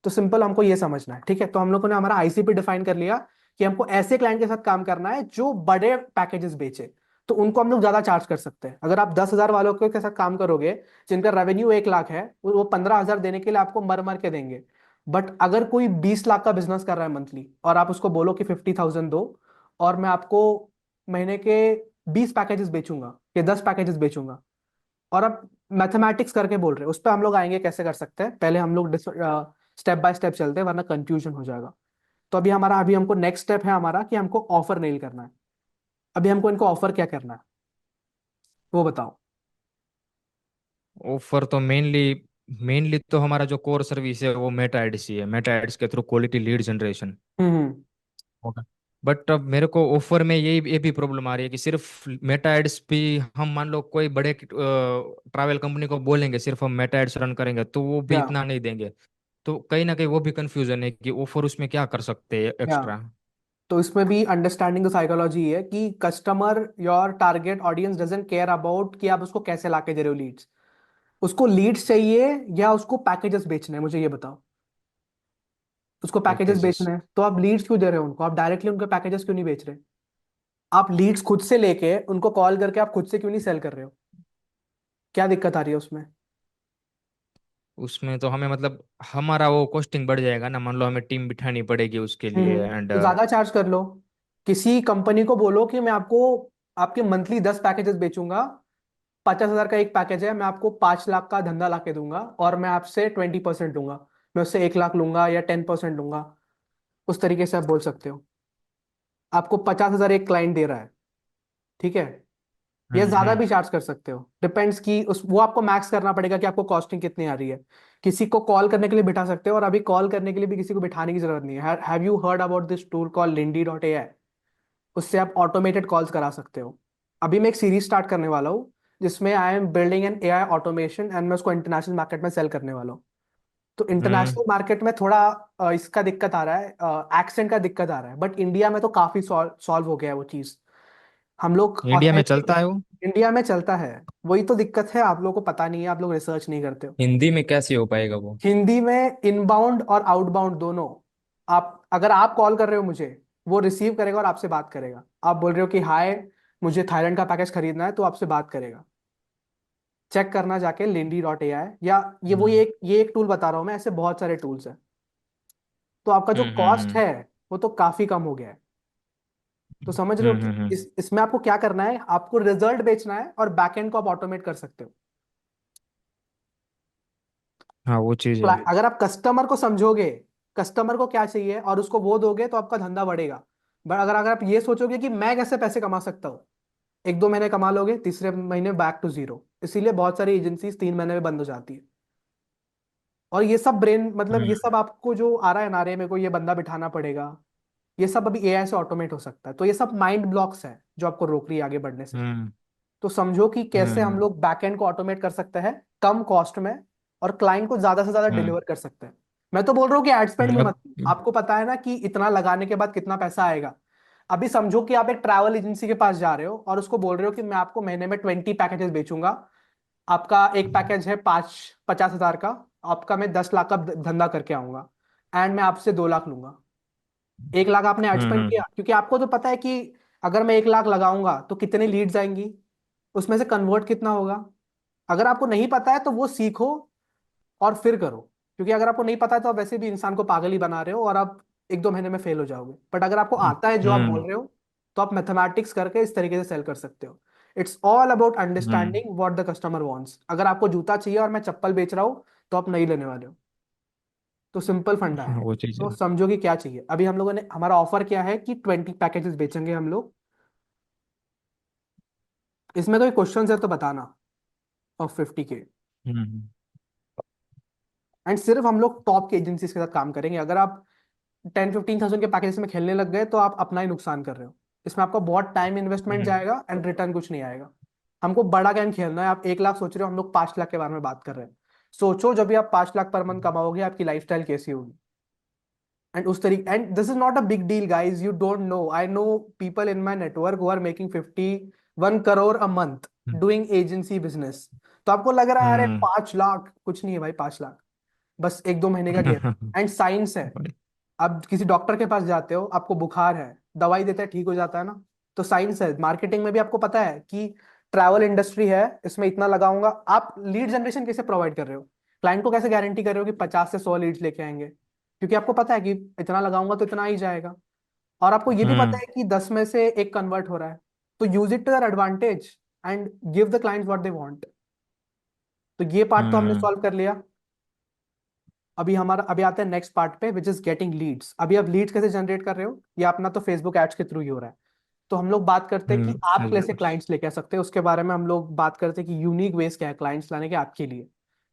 तो सिंपल हमको ये समझना है, ठीक है। तो हम लोगों ने हमारा आईसीपी डिफाइन कर लिया कि हमको ऐसे क्लाइंट के साथ काम करना है जो बड़े पैकेजेस बेचे। तो उनको हम लोग ज्यादा चार्ज कर सकते हैं। अगर आप 10,000 वालों के साथ काम करोगे जिनका रेवेन्यू 1 लाख है, वो 15,000 देने के लिए आपको मर मर के देंगे। बट अगर कोई 20 लाख का बिजनेस कर रहा है मंथली और आप उसको बोलो कि 50,000 दो और मैं आपको महीने के 20 पैकेजेस बेचूंगा या 10 पैकेजेस बेचूंगा, और आप मैथमेटिक्स करके बोल रहे हो, उस पर हम लोग आएंगे कैसे कर सकते हैं। पहले हम लोग स्टेप बाय स्टेप चलते हैं वरना कंफ्यूजन हो जाएगा। तो अभी हमको नेक्स्ट स्टेप है हमारा कि हमको ऑफर नेल करना है। अभी हमको इनको ऑफर क्या करना है वो बताओ। ऑफर तो मेनली मेनली तो हमारा जो कोर सर्विस है वो मेटा एड्स ही है। मेटा एड्स के थ्रू क्वालिटी लीड जनरेशन हम्म। होगा। बट अब मेरे को ऑफर में ये भी प्रॉब्लम आ रही है कि सिर्फ मेटा एड्स भी हम मान लो कोई बड़े ट्रैवल कंपनी को बोलेंगे सिर्फ हम मेटा एड्स रन करेंगे तो वो भी या इतना नहीं देंगे। तो कहीं ना कहीं वो भी कंफ्यूजन है कि ऑफर उसमें क्या कर सकते हैं या एक्स्ट्रा। तो इसमें भी अंडरस्टैंडिंग द साइकोलॉजी है कि customer, your target audience doesn't care about कि आप उसको कैसे लाके दे रहे हो लीड्स। उसको लीड्स चाहिए या उसको पैकेजेस बेचने हैं, मुझे ये बताओ। उसको पैकेजेस पैकेजेस। बेचना है तो आप लीड्स क्यों दे रहे हो उनको, आप डायरेक्टली उनके पैकेजेस क्यों नहीं बेच रहे। आप लीड्स खुद से लेके उनको कॉल करके आप खुद से क्यों नहीं सेल कर रहे हो। क्या दिक्कत आ रही है उसमें। उसमें तो हमें मतलब हमारा वो कॉस्टिंग बढ़ जाएगा ना। मान लो हमें टीम बिठानी पड़ेगी उसके लिए एंड तो ज्यादा चार्ज कर लो। किसी कंपनी को बोलो कि मैं आपको आपके मंथली 10 पैकेजेस बेचूंगा, 50,000 का एक पैकेज है, मैं आपको 5 लाख का धंधा ला के दूंगा और मैं आपसे 20% लूंगा। मैं उससे 1 लाख लूंगा या 10% लूंगा। उस तरीके से आप बोल सकते हो। आपको 50,000 एक क्लाइंट दे रहा है, ठीक है। या ज्यादा हम्म। भी चार्ज कर सकते हो, डिपेंड्स कि उस वो आपको मैक्स करना पड़ेगा कि आपको कॉस्टिंग कितनी आ रही है। किसी को कॉल करने के लिए बिठा सकते हो, और अभी कॉल करने के लिए भी किसी को बिठाने की जरूरत नहीं है। Have you heard about this tool call lindy.ai? उससे आप ऑटोमेटेड कॉल्स करा सकते हो। अभी मैं एक सीरीज स्टार्ट करने वाला हूँ जिसमें I am building an AI automation and मैं उसको इंटरनेशनल मार्केट में सेल करने वाला हूँ। तो हम्म। इंटरनेशनल मार्केट में थोड़ा इसका दिक्कत आ रहा है, एक्सेंट का दिक्कत आ रहा है। बट इंडिया में तो काफी सॉल्व हो गया है वो चीज। हम लोग इंडिया में ऑथेंटिक चलता है वो। इंडिया में चलता है। वही तो दिक्कत है, आप लोगों को पता नहीं है, आप लोग रिसर्च नहीं करते हो। हिंदी में कैसे हो पाएगा वो? हिंदी में इनबाउंड और आउटबाउंड दोनों। आप अगर आप कॉल कर रहे हो मुझे, वो रिसीव करेगा और आपसे बात करेगा। आप बोल रहे हो कि हाय, मुझे थाईलैंड का पैकेज खरीदना है, तो आपसे बात करेगा। चेक करना जाके lindy.ai, या हम्म ये एक टूल बता रहा हूं मैं, ऐसे बहुत सारे टूल्स हैं। तो आपका जो कॉस्ट हम्म। है वो तो काफी कम हो गया है। तो समझ रहे हो कि हम्म। इसमें आपको क्या करना है, आपको रिजल्ट बेचना है और बैकएंड को आप ऑटोमेट कर सकते हो। हाँ वो चीज है। अगर आप कस्टमर को समझोगे, कस्टमर को क्या चाहिए और उसको वो दोगे, तो आपका धंधा बढ़ेगा। बट अगर अगर आप ये सोचोगे कि मैं कैसे पैसे कमा सकता हूँ, 1-2 महीने कमा लोगे, तीसरे महीने बैक टू जीरो। इसीलिए बहुत सारी एजेंसीज 3 महीने में बंद हो जाती है। और ये सब ब्रेन मतलब हम्म ये सब आपको जो आ रहा है नारे में को ये बंदा बिठाना पड़ेगा, ये सब अभी एआई से ऑटोमेट हो सकता है। तो ये सब माइंड ब्लॉक्स है जो आपको रोक रही है आगे बढ़ने से। हम्म तो समझो कि कैसे हम हम्म लोग बैकएंड को ऑटोमेट कर सकते हैं कम कॉस्ट में, और क्लाइंट को ज्यादा से ज्यादा हम्म। डिलीवर कर सकते हैं। मैं तो बोल रहा हूँ कि एड स्पेंड भी मत। अब आपको पता है ना कि इतना लगाने के बाद कितना पैसा आएगा। अभी समझो कि आप एक ट्रैवल एजेंसी के पास जा रहे हो और उसको बोल रहे हो कि मैं आपको महीने में 20 पैकेजेस बेचूंगा, आपका एक पैकेज है 50,000 का, आपका मैं 10 लाख का धंधा करके आऊंगा, एंड मैं आपसे 2 लाख लूंगा। 1 लाख आपने एड स्पेंड हम्म। किया, क्योंकि आपको तो पता है कि अगर मैं 1 लाख लगाऊंगा तो कितनी लीड्स आएंगी, उसमें से कन्वर्ट कितना होगा। अगर आपको नहीं पता है तो वो सीखो और फिर करो, क्योंकि अगर आपको नहीं पता है तो आप वैसे भी इंसान को पागल ही बना रहे हो और आप 1-2 महीने में फेल हो जाओगे। बट अगर आपको आता है जो आप बोल हम्म। रहे हो, तो आप मैथमेटिक्स करके इस तरीके से सेल कर सकते हो। It's all about hmm. Understanding what the customer wants. अगर आपको जूता चाहिए और मैं चप्पल बेच रहा हूँ, तो आप नहीं लेने वाले हो। तो सिंपल फंडा हाँ, है। वो चीज तो है। समझो कि क्या चाहिए। अभी हम लोगों ने, हमारा ऑफर क्या है कि 20 पैकेजेस बेचेंगे हम लोग। इसमें कोई क्वेश्चन है तो बताना। Of 50K। हम्म। एंड सिर्फ हम लोग टॉप के एजेंसीज के साथ काम करेंगे। अगर आप 10-15 थाउजेंड के पैकेज में खेलने लग गए तो आप अपना ही नुकसान कर रहे हो। इसमें आपका बहुत टाइम इन्वेस्टमेंट हम्म। जाएगा एंड रिटर्न कुछ नहीं आएगा। हमको बड़ा गेम खेलना है। आप 1 लाख सोच रहे हो, हम लोग 5 लाख के बारे में बात कर रहे हैं। सोचो जब भी आप 5 लाख पर मंथ कमाओगे, आपकी लाइफस्टाइल कैसी होगी। एंड उस तरीके, and this is not a big deal guys, you don't know, I know people in my network who are making 51 crore a month doing agency business. तो आपको लग रहा है अरे हम्म। 5 लाख कुछ नहीं है भाई, 5 लाख बस 1-2 महीने का गेम। एंड साइंस है। अब किसी डॉक्टर के पास जाते हो, आपको बुखार है, दवाई देता है, ठीक हो जाता है ना। तो साइंस है। मार्केटिंग में भी आपको पता है कि ट्रैवल इंडस्ट्री है, इसमें इतना लगाऊंगा। आप लीड जनरेशन कैसे प्रोवाइड कर रहे हो, क्लाइंट को कैसे गारंटी कर रहे हो कि 50 से 100 लीड्स लेके आएंगे, क्योंकि आपको पता है कि इतना लगाऊंगा तो इतना ही जाएगा। और आपको ये भी पता हम्म। है कि 10 में से 1 कन्वर्ट हो रहा है। तो use it to your advantage and give the client what they want. तो ये पार्ट तो हमने हम्म। सॉल्व कर लिया। अभी आते हैं नेक्स्ट पार्ट पे, विच इज गेटिंग लीड्स। अभी आप लीड्स कैसे जनरेट कर रहे हो, ये अपना तो फेसबुक एड्स के थ्रू ही हो रहा है। तो हम लोग बात करते हैं कि आप सही है कैसे बस। क्लाइंट्स लेके आ सकते हैं, उसके बारे में हम लोग बात करते हैं कि यूनिक वेज क्या है क्लाइंट्स लाने के आपके लिए।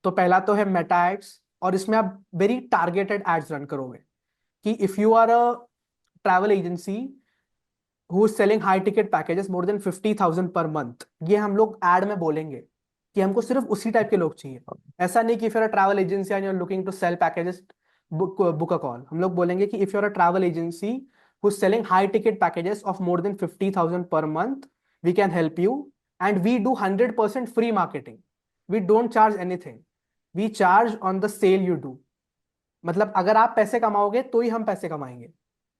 तो पहला तो है मेटा एड्स, और इसमें आप वेरी टारगेटेड एड्स रन करोगे। कि if you are a travel agency who is selling high ticket packages more than 50,000 per month, ये हम लोग एड में बोलेंगे कि हमको सिर्फ उसी टाइप के लोग चाहिए। ऐसा नहीं कि फिर a travel agency and you are looking to sell packages, book a call. हम लोग बोलेंगे कि if you are a travel agency who is selling high ticket packages of more than 50,000 per month, we can help you. And we do 100% free marketing. We don't charge anything, we charge on the sale you do. मतलब अगर आप पैसे कमाओगे तो ही हम पैसे कमाएंगे।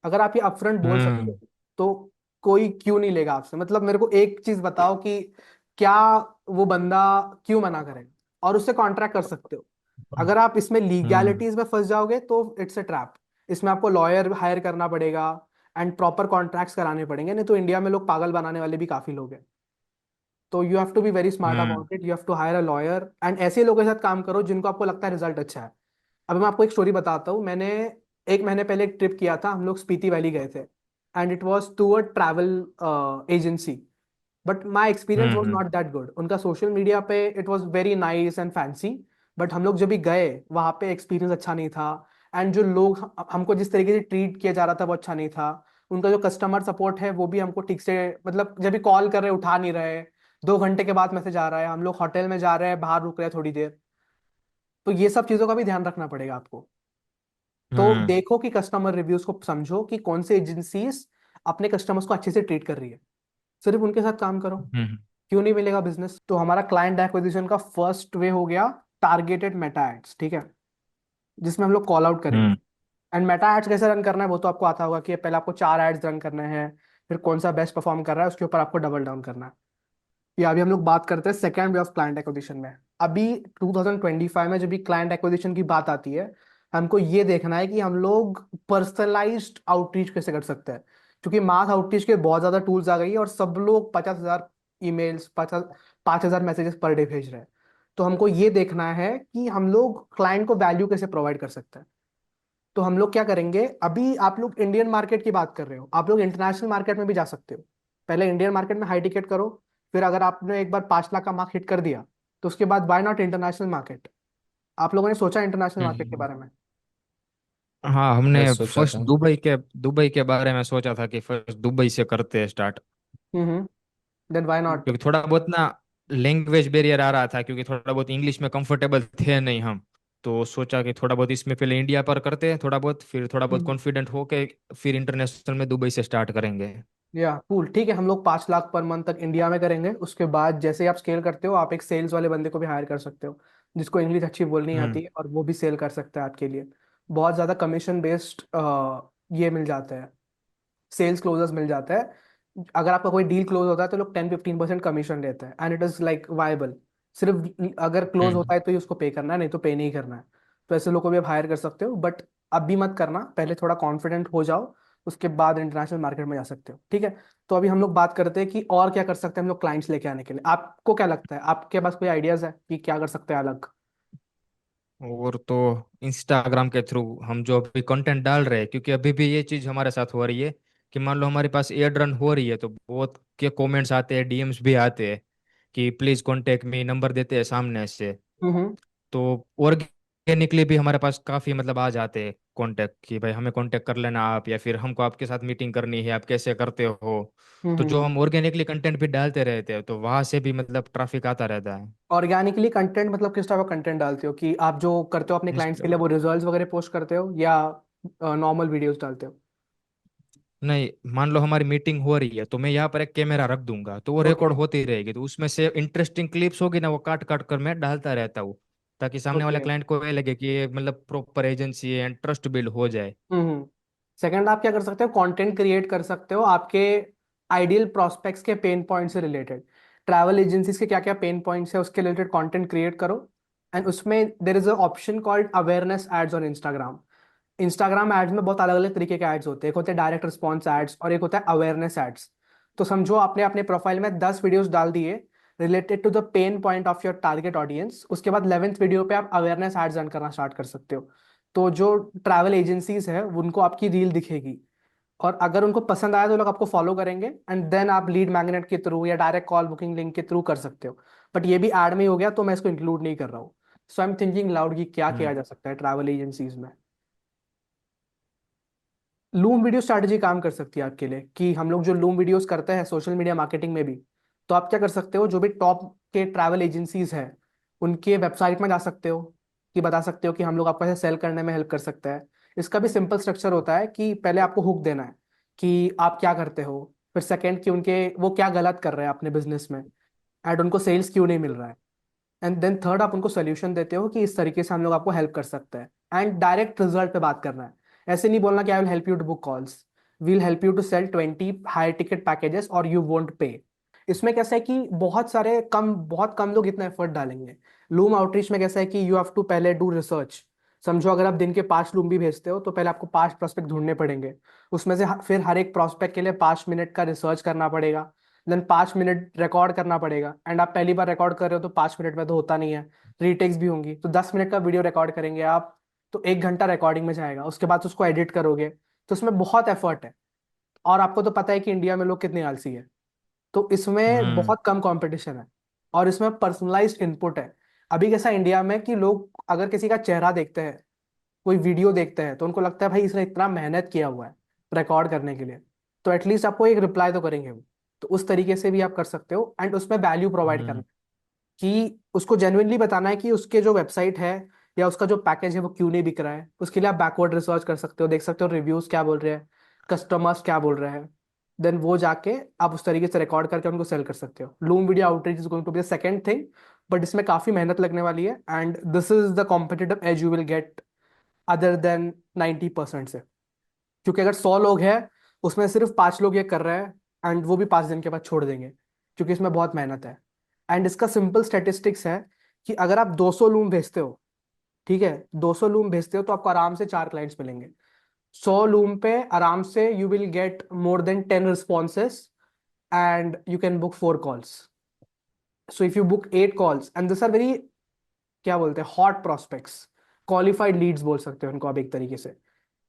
अगर आप ये अपफ्रंट बोल सकते हम्म। हो तो कोई क्यों नहीं लेगा आपसे। मतलब मेरे को एक चीज बताओ कि क्या वो बंदा क्यों मना करेगा, और उससे कॉन्ट्रैक्ट कर सकते हो। अगर आप इसमें हम्म। लीगैलिटीज में फंस जाओगे तो इट्स अ ट्रैप। इसमें आपको लॉयर हायर करना पड़ेगा एंड प्रॉपर कॉन्ट्रैक्ट्स कराने पड़ेंगे, नहीं तो इंडिया में लोग पागल बनाने वाले भी काफी लोग हैं। तो you have to be very smart hmm. About it, you have to hire a lawyer and ऐसे लोगों के साथ काम करो जिनको आपको लगता है रिजल्ट अच्छा है। अभी मैं आपको एक स्टोरी बताता हूँ। मैंने 1 महीने पहले एक ट्रिप किया था, हम लोग स्पीति वैली गए थे। And it was to a travel agency, but my experience was hmm. Not that good. उनका सोशल मीडिया पे it was very nice and fancy, but हम लोग जब भी गए वहाँ पे एक्सपीरियंस अच्छा नहीं था। एंड जो लोग हमको जिस तरीके से ट्रीट किया जा रहा था वो अच्छा नहीं था। उनका जो कस्टमर सपोर्ट है वो भी हमको ठीक से, मतलब जब भी कॉल कर रहे उठा नहीं रहे, 2 घंटे के बाद मैसेज आ रहा है, हम लोग होटल में जा रहे हैं, बाहर रुक रहे हैं थोड़ी देर। तो ये सब चीज़ों का भी ध्यान रखना पड़ेगा आपको। तो हम्म। देखो कि कस्टमर रिव्यूज को समझो कि कौन से एजेंसीज अपने कस्टमर्स को अच्छे से ट्रीट कर रही है, सिर्फ उनके साथ काम करो। हम्म। क्यों नहीं मिलेगा बिजनेस। तो हमारा क्लाइंट एक्विजिशन का फर्स्ट वे हो गया टारगेटेड मेटा एड्स, ठीक है, जिसमें हम लोग कॉल आउट करेंगे। हम्म। एंड मेटा एड्स कैसे रन करना है वो तो आपको आता होगा कि पहले आपको 4 एड्स रन करने हैं, फिर कौन सा बेस्ट परफॉर्म कर रहा है उसके ऊपर आपको डबल डाउन करना है। या अभी हम लोग बात करते हैं second way of client acquisition में। अभी 2025 में जब भी क्लाइंट एक्विजिशन की बात आती है, हमको ये देखना है कि हम लोग पर्सनलाइज्ड आउटरीच कैसे कर सकते हैं। क्योंकि मास आउटरीच के बहुत ज्यादा टूल्स आ गई है और सब लोग 50,000 ईमेल्स, 5,000 मैसेजेस पर डे भेज रहे हैं। तो हमको ये देखना है कि हम लोग क्लाइंट को वैल्यू कैसे प्रोवाइड कर सकते हैं। तो हम लोग क्या करेंगे, अभी आप लोग इंडियन मार्केट की बात कर रहे हो, आप लोग इंटरनेशनल मार्केट में भी जा सकते हो। पहले इंडियन मार्केट में हाई टिकट करो, फिर अगर आपने एक बार 5 लाख का मार्क हिट कर दिया, तो उसके बाद बाय नॉट इंटरनेशनल मार्केट। आप लोगों ने सोचा इंटरनेशनल मार्केट के हम्म, बारे में? हाँ, हमने यस सोचा फर्स्ट था। दुबई के बारे में सोचा था कि फर्स्ट दुबई से करते हैं start. Hmm. Then why not. क्योंकि थोड़ा बहुत ना लैंग्वेज बैरियर आ रहा था, क्योंकि थोड़ा बहुत इंग्लिश में कंफर्टेबल थे नहीं हम। तो सोचा कि थोड़ा बहुत इसमें पहले इंडिया पर करते हैं थोड़ा बहुत, फिर थोड़ा बहुत कॉन्फिडेंट होके फिर इंटरनेशनल में दुबई से स्टार्ट करेंगे। या कूल, ठीक है, हम लोग 5 लाख पर मंथ तक इंडिया में करेंगे। उसके बाद जैसे ही आप स्केल करते हो, आप एक सेल्स वाले बंदे को भी हायर कर सकते हो, जिसको इंग्लिश अच्छी बोलनी आती हम्म। है, और वो भी सेल कर सकता है आपके लिए। बहुत ज़्यादा कमीशन बेस्ड ये मिल जाता है, सेल्स क्लोजर्स मिल जाता है। अगर आपका कोई डील क्लोज होता है तो लोग 10-15% कमीशन लेते हैं, and it is like viable. सिर्फ अगर क्लोज हम्म। होता है तो ही उसको पे करना है, नहीं तो पे नहीं करना है। तो ऐसे लोगों को भी आप हायर कर सकते हो, बट अभी मत करना, पहले थोड़ा कॉन्फिडेंट हो जाओ, उसके बाद इंटरनेशनल मार्केट में जा सकते हो, ठीक है। तो अभी हम लोग बात करते हैं कि और क्या कर सकते हैं हम लोग क्लाइंट्स लेके आने के लिए। आपको क्या लगता है, आपके पास कोई आइडियाज है कि क्या कर सकते हैं अलग? और तो इंस्टाग्राम के थ्रू हम जो अभी कंटेंट डाल रहे हैं, क्योंकि अभी भी ये चीज हमारे साथ हो रही है कि मान लो हमारे पास एड रन हो रही है तो बहुत के कमेंट्स आते हैं, डीएम्स भी आते हैं कि प्लीज कांटेक्ट मी, नंबर देते हैं सामने से। हम्म। तो ऑर्गेनिकली भी हमारे पास काफी मतलब आ जाते हैं कांटेक्ट कि भाई हमें कांटेक्ट कर लेना आप, या फिर हमको आपके साथ मीटिंग करनी है, आप कैसे करते हो। तो जो हम्म। हम ऑर्गेनिकली कंटेंट भी डालते रहते हैं तो वहां से भी मतलब ट्रैफिक आता रहता है। ऑर्गेनिकली कंटेंट मतलब किस टाइप का कंटेंट डालते हो, कि आप जो करते हो अपने क्लाइंट्स के लिए वो रिजल्ट्स वगैरह पोस्ट करते हो, या नॉर्मल वीडियोस डालते हो? नहीं, मान लो हमारी मीटिंग हो रही है तो मैं यहाँ पर एक कैमरा रख दूंगा तो वो ओके। रिकॉर्ड होती रहेगी, तो उसमें से इंटरेस्टिंग क्लिप्स होगी ना, वो काट काट कर मैं डालता रहता हूँ, ताकि सामने वाले ओके। क्लाइंट को ये लगे कि ये मतलब प्रॉपर एजेंसी है एंड ट्रस्ट बिल्ड हो जाए। हम्म। सेकंड, आप क्या कर सकते हो, कंटेंट क्रिएट कर सकते हो आपके आइडियल प्रोस्पेक्ट्स के पेन पॉइंट से रिलेटेड। ट्रैवल एजेंसीज के क्या क्या पेन पॉइंट्स है उसके रिलेटेड कंटेंट क्रिएट करो। एंड उसमें there is a option called awareness ads on Instagram. Instagram ads में बहुत अलग अलग तरीके के एड्स होते हैं, एक होते हैं डायरेक्ट रिस्पॉन्स एड्स और एक होता है अवेयरनेस एड्स। तो समझो आपने अपने प्रोफाइल में 10 वीडियोस डाल दिए related to the pain point of your target audience, उसके बाद 11th वीडियो पे आप अवेयरनेस एड्स रन करना स्टार्ट कर सकते हो। तो जो ट्रैवल एजेंसीज है उनको आपकी रील दिखेगी, और अगर उनको पसंद आया तो लोग आपको फॉलो करेंगे, एंड देन आप लीड मैग्नेट के थ्रू या डायरेक्ट कॉल बुकिंग लिंक के थ्रू कर सकते हो। बट ये भी ऐड में ही हो गया, तो मैं इसको इंक्लूड नहीं कर रहा हूँ। सो आई एम थिंकिंग लाउड कि क्या किया हम्म। जा सकता है ट्रैवल एजेंसीज में। लूम वीडियो स्ट्रैटेजी काम कर सकती है आपके लिए, कि हम लोग जो लूम वीडियोस करते हैं सोशल मीडिया मार्केटिंग में भी, तो आप क्या कर सकते हो, जो भी टॉप के ट्रैवल एजेंसीज हैं उनके वेबसाइट में जा सकते हो, कि बता सकते हो कि हम लोग आपको ऐसे सेल करने में हेल्प कर सकते हैं। इसका भी सिंपल स्ट्रक्चर होता है कि पहले आपको हुक देना है कि आप क्या करते हो, फिर सेकंड कि उनके वो क्या गलत कर रहे हैं अपने बिजनेस में, एंड उनको सेल्स क्यों नहीं मिल रहा है, एंड देन थर्ड आप उनको सोल्यूशन देते हो कि इस तरीके से हम लोग आपको हेल्प कर सकते हैं। एंड डायरेक्ट रिजल्ट पे बात करना है, ऐसे नहीं बोलना कि I will help you to book calls, we'll help you to sell 20 high ticket packages और यू वोंट पे। इसमें कैसा है कि बहुत कम लोग इतना एफर्ट डालेंगे। लूम आउटरीच में कैसा है कि यू हैव टू पहले डू रिसर्च। समझो अगर आप दिन के 5 लूम भी भेजते हो तो पहले आपको 5 प्रोस्पेक्ट ढूंढने पड़ेंगे, उसमें से फिर हर एक प्रोस्पेक्ट के लिए 5 मिनट का रिसर्च करना पड़ेगा, देन 5 मिनट रिकॉर्ड करना पड़ेगा। एंड आप पहली बार रिकॉर्ड कर रहे हो तो 5 मिनट में तो होता नहीं है, रीटेक्स भी होंगी, तो 10 मिनट का वीडियो रिकॉर्ड करेंगे आप, तो 1 घंटा रिकॉर्डिंग में जाएगा, उसके बाद उसको एडिट करोगे, तो उसमें बहुत एफर्ट है। और आपको तो पता है कि इंडिया में लोग कितने आलसी है, तो इसमें हम्म। बहुत कम कंपटीशन है, और इसमें पर्सनलाइज्ड इनपुट है। अभी कैसा इंडिया में कि लोग अगर किसी का चेहरा देखते हैं, कोई वीडियो देखते हैं, तो उनको लगता है भाई इसने इतना मेहनत किया हुआ है रिकॉर्ड करने के लिए, तो एटलीस्ट आपको एक रिप्लाई तो करेंगे वो। तो उस तरीके से भी आप कर सकते हो, एंड उसमें वैल्यू प्रोवाइड करना, हम्म। कि उसको जेन्युइनली बताना है कि उसके जो वेबसाइट है या उसका जो पैकेज है वो क्यों नहीं बिक रहा है। उसके लिए आप बैकवर्ड रिसर्च कर सकते हो, देख सकते हो रिव्यूज क्या बोल रहे हैं, कस्टमर्स क्या बोल रहे हैं, देन वो जाके आप उस तरीके से रिकॉर्ड करके उनको सेल कर सकते हो। Loom video outreach is going to be the second thing, but इसमें काफी मेहनत लगने वाली है, and this is the competitive edge you will get other than 90% से। क्योंकि अगर 100 लोग हैं, उसमें सिर्फ 5 लोग ये कर रहे हैं, एंड वो भी 5 दिन के बाद छोड़ देंगे, क्योंकि इसमें बहुत मेहनत है। एंड इसका सिंपल स्टेटिस्टिक्स है कि अगर आप 200 लूम भेजते हो, ठीक है, 200 लूम भेजते हो तो आपको आराम से 4 क्लाइंट्स मिलेंगे। 100 लूम पे आराम से you will get more than 10 responses, and you can book 4 calls. So if you book 8 calls and this are very, क्या बोलते हैं, हॉट प्रोस्पेक्ट्स, क्वालिफाइड लीड्स बोल सकते हो उनको आप एक तरीके से,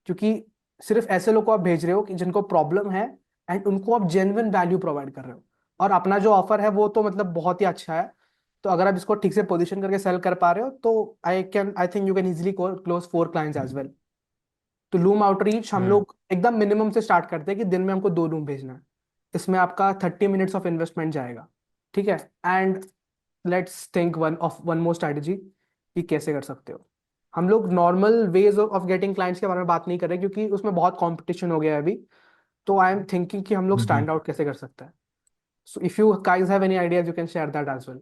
क्योंकि सिर्फ ऐसे लोग को आप भेज रहे हो कि जिनको प्रॉब्लम है, एंड उनको आप जेन्युइन वैल्यू प्रोवाइड कर रहे हो, और अपना जो ऑफर है वो तो मतलब बहुत ही अच्छा है। तो अगर आप इसको ठीक से पोजीशन करके सेल कर पा रहे हो तो I think you can easily close 4 clients as well. तो लूम आउटरीच हम हम्म। लोग एकदम मिनिमम से स्टार्ट करते हैं कि दिन में हमको 2 लूम भेजना है, इसमें आपका 30 मिनट्स ऑफ इन्वेस्टमेंट जाएगा, ठीक है। And let's think one more strategy कि कैसे कर सकते हो। हम लोग normal ways of getting clients के बारे में बात नहीं कर रहे, क्योंकि उसमें बहुत कंपटीशन हो गया है अभी। तो आई एम थिंकिंग कि हम लोग हम्म। स्टैंड आउट कैसे कर सकते हैं. So if you guys have any ideas you can share that as well.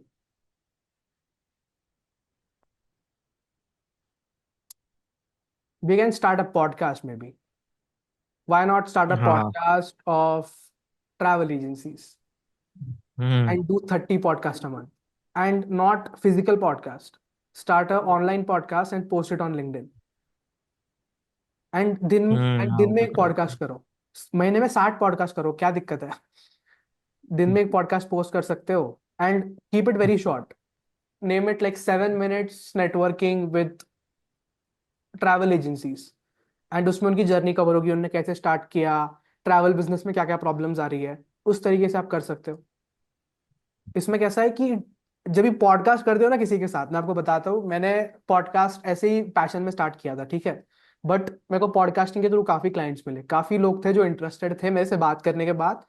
We can start a podcast maybe. Why not start a हाँ. podcast of travel agencies hmm. and do 30 podcasts a month and not physical podcast. Start a online podcast and post it on LinkedIn. And हाँ, दिन वो में भी एक कर सकते podcast हैं. करो. महीने में 60 पॉडकास्ट करो, क्या दिक्कत है. दिन में एक पॉडकास्ट पोस्ट कर सकते हो and keep it very short. Name it like 7 minutes networking with travel agencies. And उसमें उनकी जर्नी कवर होगी, उन्होंने कैसे स्टार्ट किया, ट्रैवल बिजनेस में क्या क्या प्रॉब्लम्स आ रही है. उस तरीके से आप कर सकते हो. इसमें कैसा है कि जब भी पॉडकास्ट करते हो ना किसी के साथ, मैं आपको बताता हूँ, मैंने पॉडकास्ट ऐसे ही पैशन में स्टार्ट किया था, ठीक है. बट मेरे को पॉडकास्टिंग के थ्रू काफी क्लाइंट्स मिले, काफी लोग थे जो इंटरेस्टेड थे मेरे से बात करने के बाद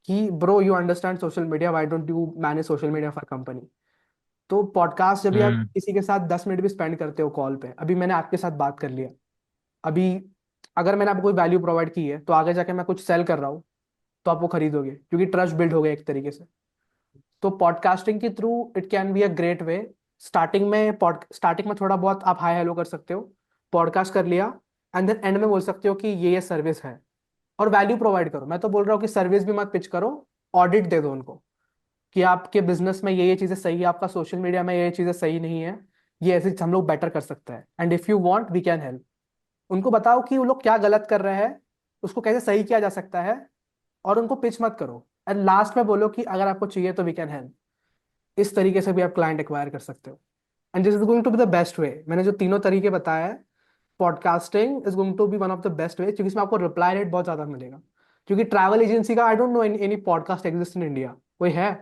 कि bro you understand social media, why don't you manage social media for company. तो पॉडकास्ट जब भी आप हम्म. किसी के साथ 10 मिनट भी स्पेंड करते हो कॉल पे, अभी मैंने आपके साथ बात कर लिया, अभी अगर मैंने आपको कोई वैल्यू प्रोवाइड की है तो आगे जाके मैं कुछ सेल कर रहा हूँ तो आप वो खरीदोगे क्योंकि ट्रस्ट बिल्ड हो गया एक तरीके से. तो पॉडकास्टिंग के through it can be a great way. Starting में थोड़ा बहुत आप हाई हेलो कर सकते हो, पॉडकास्ट कर लिया, एंड देन एंड में बोल सकते हो कि ये सर्विस है. और वैल्यू प्रोवाइड करो. मैं तो बोल रहा हूँ कि सर्विस भी मत पिच करो, ऑडिट दे दो उनको कि आपके बिजनेस में ये चीजें सही है, आपका सोशल मीडिया में ये चीजें सही नहीं है, ये ऐसे हम लोग बेटर कर सकते हैं and if you want we can help. उनको बताओ कि वो लोग क्या गलत कर रहे हैं, उसको कैसे सही किया जा सकता है, और उनको पिच मत करो. एंड लास्ट में बोलो कि अगर आपको चाहिए तो वी कैन हेल्प. इस तरीके से भी आप क्लाइंट एक्वायर कर सकते हो. And this is going to be the best way. मैंने जो तीनों तरीके बताया है, podcasting is going to be one of the best way, क्योंकि इसमें आपको रिप्लाई रेट बहुत ज्यादा मिलेगा. क्योंकि ट्रैवल एजेंसी का आई don't no any podcast exist in India. कोई है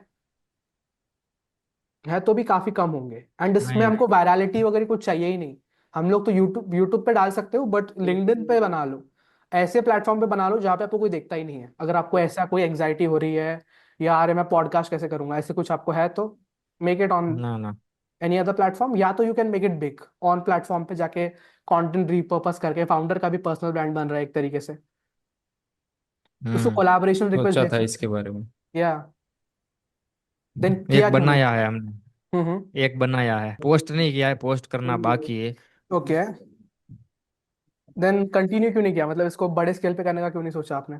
तो भी काफी कम होंगे. एंड इसमें नहीं. हमको वायरलिटी वगैरह कुछ चाहिए ही नहीं. हम लोग तो यूट्यूब पे डाल सकते हो, बट लिंक्डइन पे बना लो, ऐसे प्लेटफॉर्म पे बना लो जहाँ पे आपको कोई देखता ही नहीं है. अगर आपको ऐसा कोई एंग्जाइटी हो रही है या अरे मैं पॉडकास्ट कैसे करूंगा, ऐसे कुछ आपको है तो मेक इट ऑन ना ना. एनी अदर प्लेटफॉर्म, या तो you can make it big on platform पे जाके कंटेंट रीपर्पस करके. फाउंडर का भी पर्सनल ब्रांड बन रहा है एक तरीके से. उसको हम्म. कोलैबोरेशन रिक्वेस्ट सोचा भेज था सकते इसके बारे में। हो या देन किया एक क्यों नहीं. बनाया है हमने. हम्म. एक बनाया है, पोस्ट नहीं किया है, पोस्ट करना बाकी है. ओके. देन कंटिन्यू क्यों नहीं किया, मतलब इसको बड़े स्केल पे करने का क्यों नहीं सोचा आपने.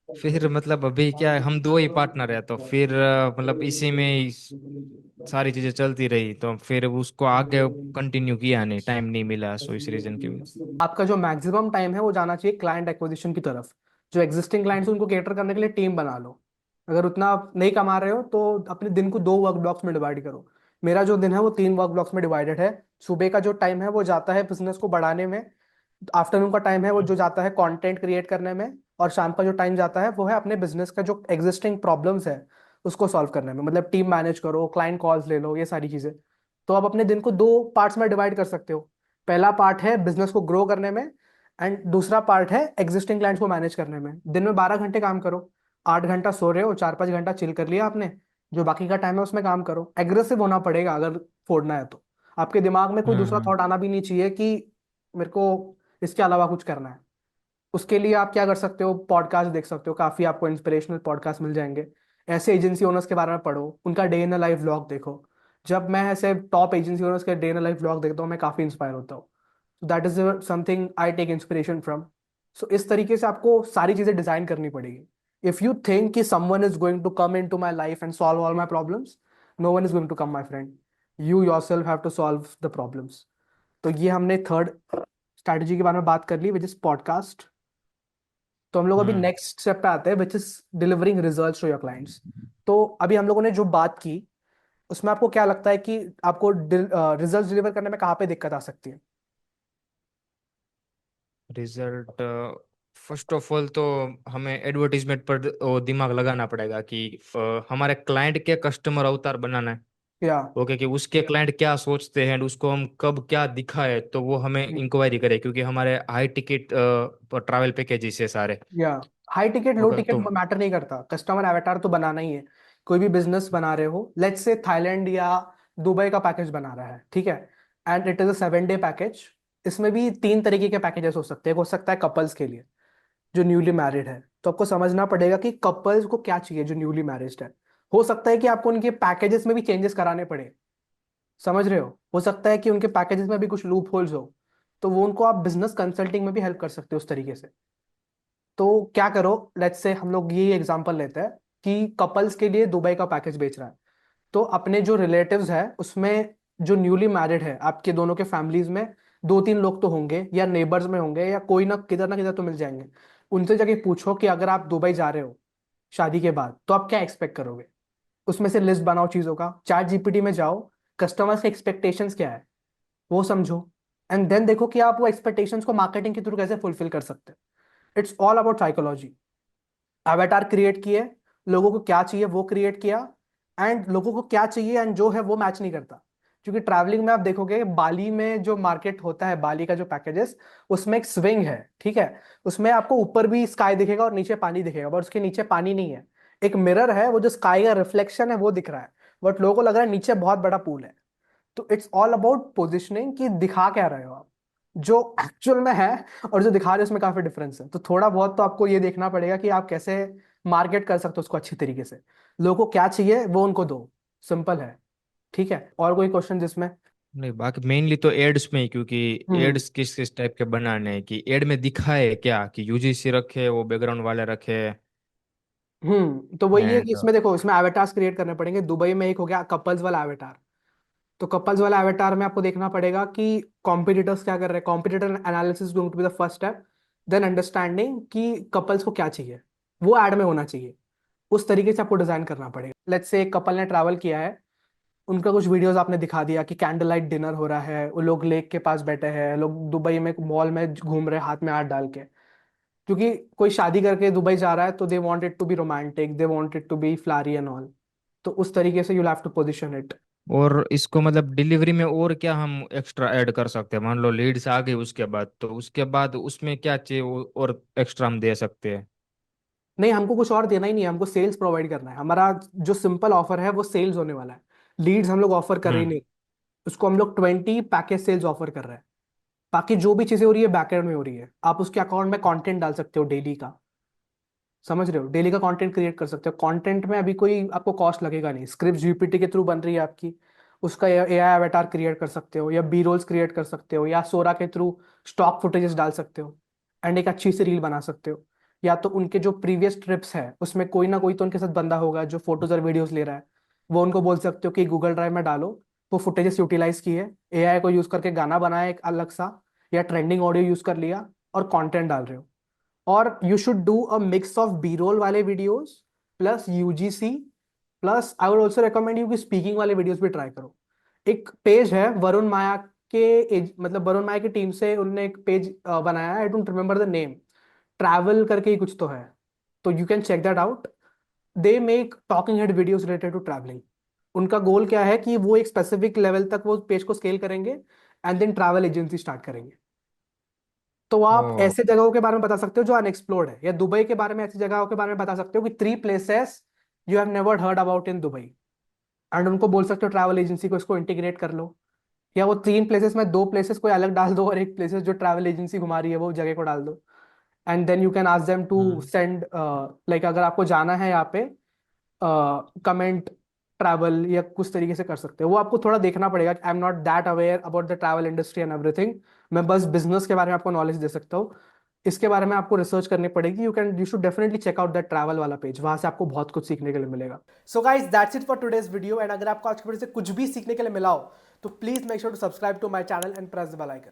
फिर मतलब अभी क्या है, हम दो ही पार्टनर है तो फिर मतलब इसी में ही सारी चीजें चलती रही, तो फिर उसको आगे कंटिन्यू किया नहीं, टाइम नहीं मिला, सो इस रीजन की वजह से. आपका जो मैक्सिमम टाइम है वो जाना चाहिए क्लाइंट एक्विजिशन की तरफ. जो एग्जिस्टिंग क्लाइंट्स उनको केटर करने के लिए टीम बना लो. अगर उतना आप नहीं कमा रहे हो तो अपने दिन को 2 वर्क ब्लॉक्स में डिवाइड करो. मेरा जो दिन है वो 3 वर्क ब्लॉक्स में डिवाइडेड है. सुबह का जो टाइम है वो जाता है बिजनेस को बढ़ाने में, आफ्टरनून का टाइम है वो जो जाता है कंटेंट क्रिएट करने में, और शाम का जो टाइम जाता है वो है अपने बिजनेस का जो एग्जिस्टिंग प्रॉब्लम्स है उसको सॉल्व करने में. मतलब टीम मैनेज करो, क्लाइंट कॉल्स ले लो, ये सारी चीजें. तो आप अपने दिन को 2 पार्ट्स में डिवाइड कर सकते हो. पहला पार्ट है बिजनेस को ग्रो करने में, एंड दूसरा पार्ट है एग्जिस्टिंग क्लाइंट्स को मैनेज करने में. दिन में 12 घंटे काम करो, 8 घंटा सो रहे हो, 4-5 घंटा चिल कर लिया आपने, जो बाकी का टाइम है उसमें काम करो. एग्रेसिव होना पड़ेगा अगर फोड़ना है तो. आपके दिमाग में कोई दूसरा हम्म. थॉट आना भी नहीं चाहिए कि मेरे को इसके अलावा कुछ करना है. उसके लिए आप क्या कर सकते हो, पॉडकास्ट देख सकते हो, काफी आपको इंस्पिरेशनल पॉडकास्ट मिल जाएंगे. ऐसे एजेंसी ओनर्स के बारे में पढ़ो, उनका डे इन लाइफ व्लॉग देखो. जब मैं ऐसे टॉप एजेंसी ओनर्स के डे इन लाइफ व्लॉग देखता हूँ मैं काफी इंस्पायर होता हूँ. That is something I take inspiration from. So इस तरीके से आपको सारी चीजें डिजाइन करनी पड़ेगी. इफ यू थिंक कि someone is going to come into my life and solve all my problems, no one is going to come my friend. You yourself have to solve the problems. तो ये हमने third strategy के बारे में बात कर ली, which is podcast. तो हम लोग अभी हम्म. नेक्स्ट स्टेप पे आते हैं which is delivering results to your clients. तो अभी हम लोगों ने जो बात की उसमें आपको क्या लगता है कि आपको रिजल्ट्स डिलीवर करने में कहाँ पे दिक्कत आ सकती है. रिजल्ट, फर्स्ट ऑफ ऑल तो हमें एडवर्टीजमेंट पर दिमाग लगाना पड़ेगा कि हमारे क्लाइंट के कस्टमर अवतार बनाना है. या ओके, कि उसके क्लाइंट क्या सोचते हैं, उसको हम कब क्या दिखाए तो वो हमें इंक्वायरी करे, क्योंकि हमारे हाई टिकट ट्रैवल पैकेजेस है सारे. या हाई टिकट लो ओके टिकट तो. मैटर नहीं करता, कस्टमर एवेटार तो बनाना ही है. कोई भी बिजनेस बना रहे हो, लेट्स से थाईलैंड या दुबई का पैकेज बना रहा है, ठीक है, and it is a 7 day package. इसमें भी 3 तरीके के पैकेजेस हो सकते हैं. एक हो सकता है कपल्स के लिए, जो न्यूली मैरिड है, तो आपको समझना पड़ेगा कि कपल्स को क्या चाहिए जो न्यूली मैरिड है। हो सकता है कि आपको उनके पैकेजेस में भी चेंजेस कराने पड़े, समझ रहे हो सकता है कि उनके पैकेजेस में भी कुछ लूप होल्स हो, तो वो उनको आप बिजनेस कंसल्टिंग में भी हेल्प कर सकते हो उस तरीके से। तो क्या करो, लेट्स से हम लोग ये एग्जांपल लेते हैं कि कपल्स के लिए दुबई का पैकेज बेच रहा है। तो अपने जो रिलेटिव्स है उसमें जो न्यूली मैरिड है आपके दोनों के फैमिलीज में, 2-3 लोग तो होंगे या नेबर्स में होंगे या कोई ना किधर तो मिल जाएंगे। उनसे जाके पूछो कि अगर आप दुबई जा रहे हो शादी के बाद तो आप क्या एक्सपेक्ट करोगे। उसमें से लिस्ट बनाओ चीजों का, चैट जीपीटी में जाओ, कस्टमर्स के एक्सपेक्टेशंस क्या है वो समझो, एंड देन देखो कि आप वो एक्सपेक्टेशंस को मार्केटिंग के थ्रू कैसे फुलफिल कर सकते हैं। It's all about psychology. अवतार क्रिएट किए, लोगों को क्या चाहिए वो क्रिएट किया, एंड लोगों को क्या चाहिए एंड जो है वो मैच नहीं करता। क्योंकि ट्रैवलिंग में आप देखोगे बाली में जो मार्केट होता है, बाली का जो पैकेजेस, उसमें एक स्विंग है, ठीक है। उसमें आपको ऊपर भी स्काई दिखेगा और नीचे पानी दिखेगा, बट उसके नीचे पानी नहीं है। एक मिरर है, वो जो स्काई का रिफ्लेक्शन है वो दिख रहा है, बट लोगों को लग रहा है नीचे बहुत बड़ा पूल है। तो इट्स ऑल अबाउट पोजिशनिंग कि दिखा क्या रहे हो आप, जो एक्चुअल में है और जो दिखा रहे हो उसमें काफी डिफरेंस है। तो थोड़ा बहुत तो आपको ये देखना पड़ेगा कि आप कैसे मार्केट कर सकते हो उसको अच्छी तरीके से। लोगों को क्या चाहिए वो उनको दो, सिंपल है। ठीक है, और कोई क्वेश्चन जिसमें। नहीं, बाकी मेनली तो एड्स में ही, क्योंकि हम्म एड्स किस किस टाइप के बनाने हैं कि एड में दिखाए क्या कि यूजीसी रखे, वो बैकग्राउंड वाले रखे। तो वही है कि एंड इसमें देखो, इसमें एवेटार्स क्रिएट करने पड़ेंगे। दुबई में एक हो गया कपल्स वाला एवेटार। तो कपल्स वाला एवेटार में आपको देखना पड़ेगा कि कॉम्पिटिटर्स क्या कर रहे हैं। Competitor analysis going to be the first step, then understanding कि कपल्स को क्या चाहिए, वो ऐड में होना चाहिए। उस तरीके से आपको डिजाइन करना पड़ेगा। लेट्स से एक कपल ने ट्रैवल किया है, उनका कुछ वीडियोस आपने दिखा दिया कि कैंडल लाइट डिनर हो रहा है, वो लोग लेक के पास बैठे हैं, लोग दुबई में मॉल में घूम रहे हैं हाथ में हाथ डाल के। क्योंकि कोई शादी करके दुबई जा रहा है तो they want it to be romantic, they want it to be flirty and all. तो उस तरीके से you have to position it. और इसको मतलब डिलीवरी में और क्या हम एक्स्ट्रा ऐड कर सकते हैं? मान लो लीड्स आ गई उसके बाद, तो उसके बाद उसमें क्या चाहिए और एक्स्ट्रा हम दे सकते हैं? नहीं, हमको कुछ और देना ही नहीं है, हमको सेल्स प्रोवाइड करना है। हमारा जो सिंपल ऑफर है वो सेल्स होने वाला है। लीड्स हम लोग ऑफर कर ही हम्म। नहीं, उसको हम लोग 20 पैकेज सेल्स ऑफर कर रहे हैं। बाकी जो भी चीजें हो रही है बैकएंड में हो रही है। आप उसके अकाउंट में कंटेंट डाल सकते हो डेली का, समझ रहे हो, डेली का कंटेंट क्रिएट कर सकते हो। कंटेंट में अभी कोई आपको कॉस्ट लगेगा नहीं, स्क्रिप्ट जीपीटी के थ्रू बन रही है आपकी, उसका एआई अवतार क्रिएट कर सकते हो, या बी रोल्स क्रिएट कर सकते हो, या सोरा के थ्रू स्टॉक फुटेजेस डाल सकते हो, एंड एक अच्छी सी रील बना सकते हो। या तो उनके जो प्रीवियस ट्रिप्स है उसमें कोई ना कोई तो उनके साथ बंदा होगा जो फोटोज और वीडियोस ले रहा है, वो उनको बोल सकते हो कि गूगल ड्राइव में डालो, वो फुटेजेस यूटिलाइज किए, एआई को यूज करके गाना बनाया एक अलग सा, या ट्रेंडिंग ऑडियो यूज कर लिया और कंटेंट डाल रहे हो। और you should do a mix of B roll वाले videos plus UGC, plus I would also recommend you कि स्पीकिंग वाले वीडियोस भी ट्राई करो। एक पेज है वरुण माया के मतलब वरुण माया की टीम से उन्होंने एक पेज बनाया है, I don't remember the name, travel करके ही कुछ तो है। तो you can check that out. They make talking head videos related to travelling. उनका गोल क्या है कि वो एक स्पेसिफिक लेवल तक वो पेज को स्केल करेंगे and then travel agency start करेंगे। तो आप ओ। ऐसे जगहों के बारे में बता सकते हो जो अनएक्सप्लोर्ड है, या दुबई के बारे में ऐसी जगहों के बारे में बता सकते हो कि 3 places you have never heard about in Dubai, and उनको बोल सकते हो ट्रैवल एजेंसी को इसको इंटीग्रेट कर लो। या वो 3 प्लेसेस में 2 प्लेसेस कोई अलग डाल दो और एक प्लेसेस जो ट्रैवल एजेंसी घुमा रही है वो जगह को डाल दो। And then you can ask them to hmm. Send, like अगर आपको जाना है यहाँ पे कमेंट ट्रैवल या कुछ तरीके से कर सकते हो। वो आपको थोड़ा देखना पड़ेगा। I am not that aware about the travel industry and everything. मैं बस बिजनेस के बारे में आपको नॉलेज दे सकता हूँ। इसके बारे में आपको रिसर्च करनी पड़ेगी। You should definitely check out that travel वाला पेज, वहां से आपको बहुत कुछ सीखने के लिए मिलेगा। So guys that's it for today's video, and अगर आपको आज की वीडियो से कुछ भी सीखने के लिए मिला हो तो please make sure to subscribe to my channel and press the bell icon.